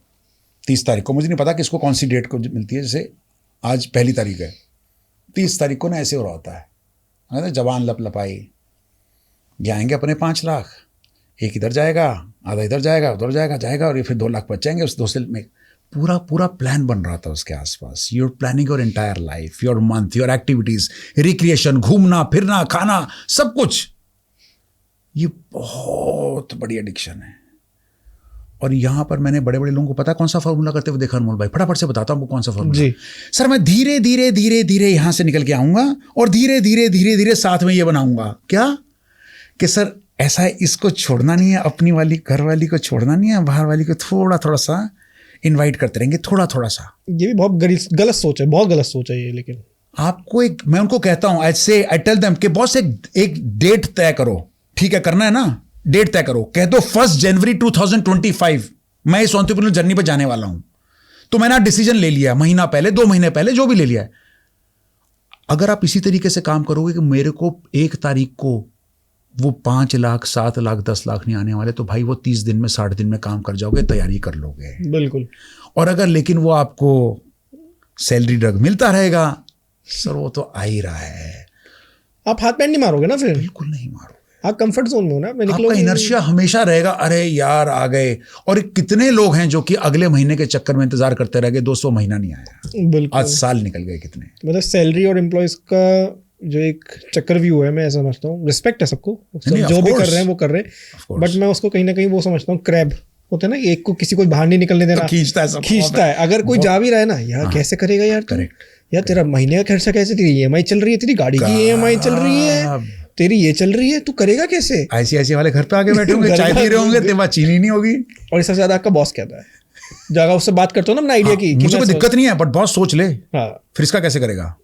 30 तारीख को, मुझे नहीं पता किसको कौन सी डेट को मिलती है, जैसे आज 1 तारीख है, 30 तारीख को ना ऐसे हो रहा होता है, जवान लप लपाई, ये आएंगे अपने 5 लाख, एक इधर जाएगा, आधा इधर जाएगा, उधर जाएगा और ये फिर 2 लाख बच जाएंगे उस 2 से में। पूरा प्लान बन रहा था उसके आसपास। You are planning your entire life, your month, your activities, recreation, घूमना फिरना, खाना, सब कुछ। ये बहुत बड़ी एडिक्शन है। और यहाँ पर मैंने बड़े बड़े लोगों को पता कौन सा फॉर्मूला करते हुए देखा, अनमोल भाई फटाफट से बताता हूँ कौन सा फॉर्मूला। सर मैं धीरे धीरे यहाँ से निकल के आऊँगा और धीरे धीरे साथ में ये बनाऊँगा। क्या कि सर ऐसा है, इसको छोड़ना नहीं है, अपनी वाली घर वाली को छोड़ना नहीं है, बाहर वाली को थोड़ा सा इन्वाइट करते रहेंगे, थोड़ा सा। ये भी बहुत गलत सोच है, बहुत गलत सोच है ये। लेकिन आपको मैं उनको कहता हूँ, आई टेल देम कि बॉस एक डेट तय करो, ठीक है करना है ना, डेट तय करो, कह दो 1 जनवरी 2025 मैं इस एंटरप्रेन्योर जर्नी पर जाने वाला हूं। तो मैंने डिसीजन ले लिया, महीना पहले, 2 महीने पहले, जो भी ले लिया है। अगर आप इसी तरीके से काम करोगे कि मेरे को 1 तारीख को वो 5 लाख 7 लाख 10 लाख नहीं आने वाले, तो भाई वो 30 दिन में 60 दिन में काम कर जाओगे, तैयारी कर लोगे। बिल्कुल। और अगर लेकिन वो आपको सैलरी ड्रग मिलता रहेगा, सर वो तो आ ही रहा है, आप हाथ पैर नहीं मारोगे ना फिर। बिल्कुल नहीं मारोगे, आप कंफर्ट जोन में हो ना। आपका इनर्शिया हमेशा रहेगा, अरे यार आ गए। और कितने लोग हैं जो कि अगले महीने के चक्कर में इंतजार करते रह गए, 200 महीना नहीं आया, बिल्कुल, आज साल निकल गए कितने। मतलब सैलरी और एम्प्लॉयज का जो एक चक्रव्यूह है, मैं ऐसा समझता हूँ, रिस्पेक्ट है सबको, जो भी कर रहे हैं वो कर रहे हैं, बट मैं उसको कहीं ना कहीं वो समझता हूँ क्रैब होता है ना, एक को किसी को बाहर नहीं निकलने देना, खींचता है। अगर कोई जा भी रहा है ना, यार कैसे करेगा यार, यार तेरा महीने का खर्चा कैसे, तेरी ईएमआई चल रही है, तेरी गाड़ी की ईएमआई चल रही है, तेरी ये चल रही है, तू करेगा कैसे? ICICI वाले घर पे आके बैठे होंगे, चाय पी रहे होंगे, तेरे पास चीनी नहीं होगी। और इससे ज्यादा आपका बॉस कहता है, जगह उससे बात करते हो ना अपना आइडिया की, मुझे कोई दिक्कत नहीं है, बट बॉस सोच ले, फिर इसका कैसे करेगा?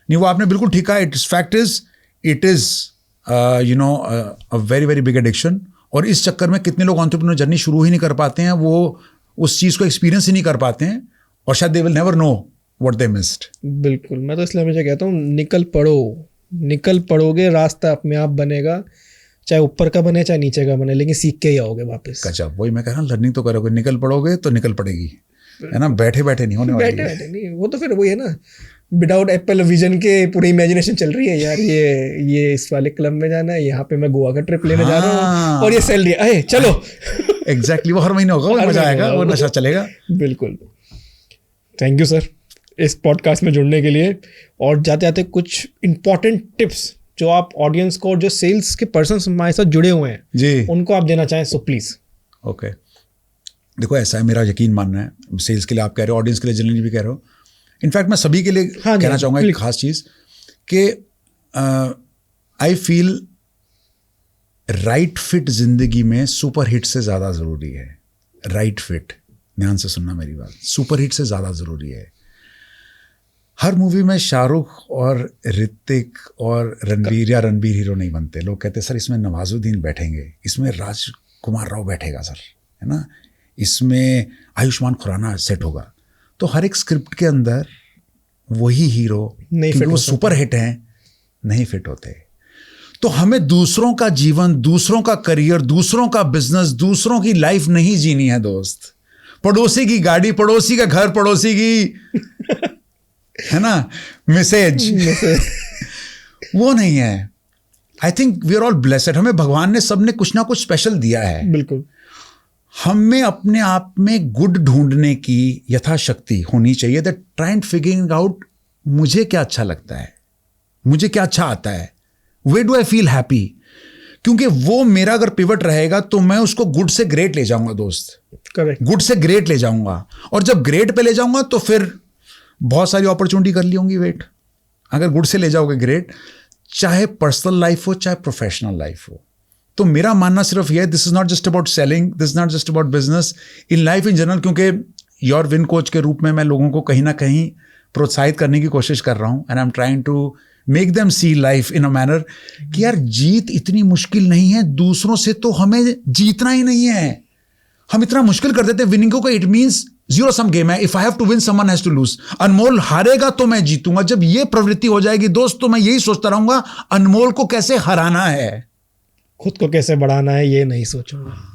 नहीं, वो आपने बिल्कुल ठीक कहा। It is you know a very very big addiction. और इस चक्कर में कितने लोग एंटरप्रेन्योर जर्नी शुरू ही नहीं कर पाते हैं, वो उस चीज़ को एक्सपीरियंस ही नहीं कर पाते हैं, और शायद they will never know what they missed. बिल्कुल, मैं तो इसलिए हमेशा कहता हूँ निकल पड़ोगे, रास्ता अपने आप बनेगा, चाहे ऊपर का बने चाहे नीचे का बने, लेकिन सीख के ही आओगे वापस। अच्छा, वही मैं कह रहा हूँ, लर्निंग तो करोगे, निकल पड़ोगे तो निकल पड़ेगी, है ना, बैठे बैठे नहीं होने वाली है। बैठे नहीं, वो तो फिर वही है ना, विदाउट एप्पल विजन के पूरी इमेजिनेशन चल रही है यार, ये इस वाले क्लब में जाना है, यहाँ पे मैं गोवा का ट्रिप लेने जा रहा हूँ, और ये सैलरी है, चलो। एग्जैक्टली, वो हर महीने होगा, वो मजा आएगा, वो नशा चलेगा। बिल्कुल। थैंक यू सर इस पॉडकास्ट में जुड़ने के लिए। और जाते जाते कुछ इंपॉर्टेंट टिप्स जो आप ऑडियंस को और जो सेल्स के पर्सन हमारे साथ जुड़े हुए हैं जी, उनको आप देना चाहें, सो प्लीज। ओके, देखो ऐसा है, मेरा यकीन मानना है, सेल्स के लिए आप कह रहे हो, ऑडियंस के लिए जनरली भी कह रहे हो, इनफैक्ट मैं सभी के लिए कहना चाहूँगा एक खास चीज़ कि आई फील राइट फिट जिंदगी में सुपर हिट से ज़्यादा ज़रूरी है। राइट फिट, ध्यान से सुनना मेरी बात, सुपर हिट से ज़्यादा ज़रूरी है। हर मूवी में शाहरुख और ऋतिक और रणबीर हीरो नहीं बनते। लोग कहते हैं सर इसमें नवाजुद्दीन बैठेंगे, इसमें राजकुमार राव बैठेगा सर, है ना, इसमें आयुष्मान खुराना सेट होगा। तो हर एक स्क्रिप्ट के अंदर वही हीरो क्योंकि वो सुपर हिट हैं नहीं फिट होते। तो हमें दूसरों का जीवन, दूसरों का करियर, दूसरों का बिजनेस, दूसरों की लाइफ नहीं जीनी है दोस्त। पड़ोसी की गाड़ी, पड़ोसी का घर, पड़ोसी की है ना मैसेज वो नहीं है। I think we are all blessed, हमें भगवान ने सबने कुछ ना कुछ स्पेशल दिया है। बिल्कुल, हमें अपने आप में गुड ढूंढने की यथाशक्ति होनी चाहिए, that try and figuring out मुझे क्या अच्छा लगता है, मुझे क्या अच्छा आता है, वे डू आई फील हैप्पी, क्योंकि वो मेरा अगर पिवट रहेगा तो मैं उसको गुड से ग्रेट ले जाऊंगा दोस्त, करेक्ट, गुड से ग्रेट ले जाऊंगा, और जब ग्रेट पे ले जाऊंगा तो फिर बहुत सारी अपॉर्चुनिटी कर ली होंगी वेट। अगर गुड से ले जाओगे ग्रेट, चाहे पर्सनल लाइफ हो चाहे प्रोफेशनल लाइफ हो। तो मेरा मानना सिर्फ यह है, this is not just about selling, this is not just about business, in life in general, क्योंकि योर विन कोच के रूप में मैं लोगों को कहीं ना कहीं प्रोत्साहित करने की कोशिश कर रहा हूं, and I am trying to make them see life in a manner कि यार जीत इतनी मुश्किल नहीं है, दूसरों से तो हमें जीतना ही नहीं है, हम इतना मुश्किल कर देते हैं विनिंग को। It means zero sum game है, if I have to win someone has to lose, Anmol हारेगा तो मैं जीतूंगा। जब ये प्रवृत्ति हो जाएगी दोस्त, तो मैं यही सोचता रहूंगा अनमोल को कैसे हराना है, खुद को कैसे बढ़ाना है ये नहीं सोचूंगा।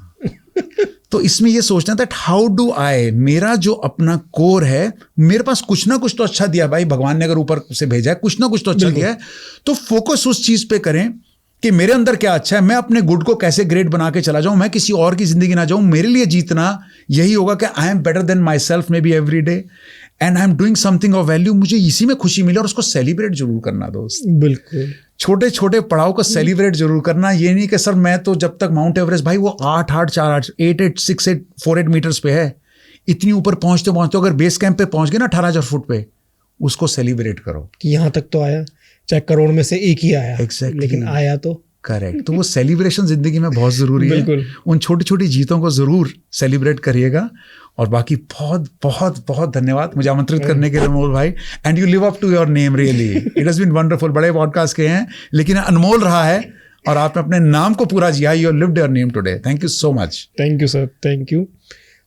तो इसमें ये सोचना दैट हाउ डू आई, मेरा जो अपना कोर है, मेरे पास कुछ ना कुछ तो अच्छा दिया भाई भगवान ने, अगर ऊपर से भेजा है कुछ ना कुछ तो अच्छा दिया है, तो फोकस उस चीज पे करें कि मेरे अंदर क्या अच्छा है, मैं अपने गुड को कैसे ग्रेट बना के चला जाऊं, मैं किसी और की जिंदगी ना जाऊं। मेरे लिए जीतना यही होगा कि I am better than my self may be every day, and I am doing something of value. मुझे इसी में खुशी मिले, और उसको सेलिब्रेट जरूर करना दोस्त। बिल्कुल, छोटे छोटे पड़ाव को सेलिब्रेट जरूर करना। ये नहीं कि सर मैं तो जब तक माउंट एवरेस्ट, भाई वो 8,8,4,8,6,8,48 मीटर्स पे है, इतनी ऊपर पहुंचते पहुंचते अगर बेस कैंप पे पहुंच गए ना 18,000 फुट पे, उसको सेलिब्रेट करो कि यहाँ तक तो आया, चाहे करोड़ में से एक ही आया, Exactly. लेकिन आया तो। करेक्ट, तो वो सेलिब्रेशन जिंदगी में बहुत जरूरी है। बिल्कुल, उन छोटी छोटी जीतों को जरूर सेलिब्रेट करिएगा। और बाकी बहुत बहुत बहुत धन्यवाद मुझे आमंत्रित करने के लिए अनमोल भाई, and you live up to your name, really it has been wonderful. बड़े पॉडकास्ट के हैं लेकिन अनमोल रहा है, और आपने अपने नाम को पूरा जिया, you lived your name today. Thank you so much. Thank you sir, thank you.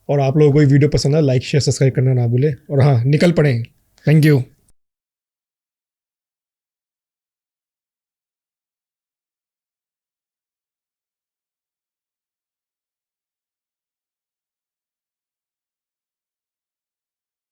और आप लोगों को ये वीडियो पसंद है, लाइक शेयर सब्सक्राइब करना ना भूले, और हाँ निकल पड़े। Thank you.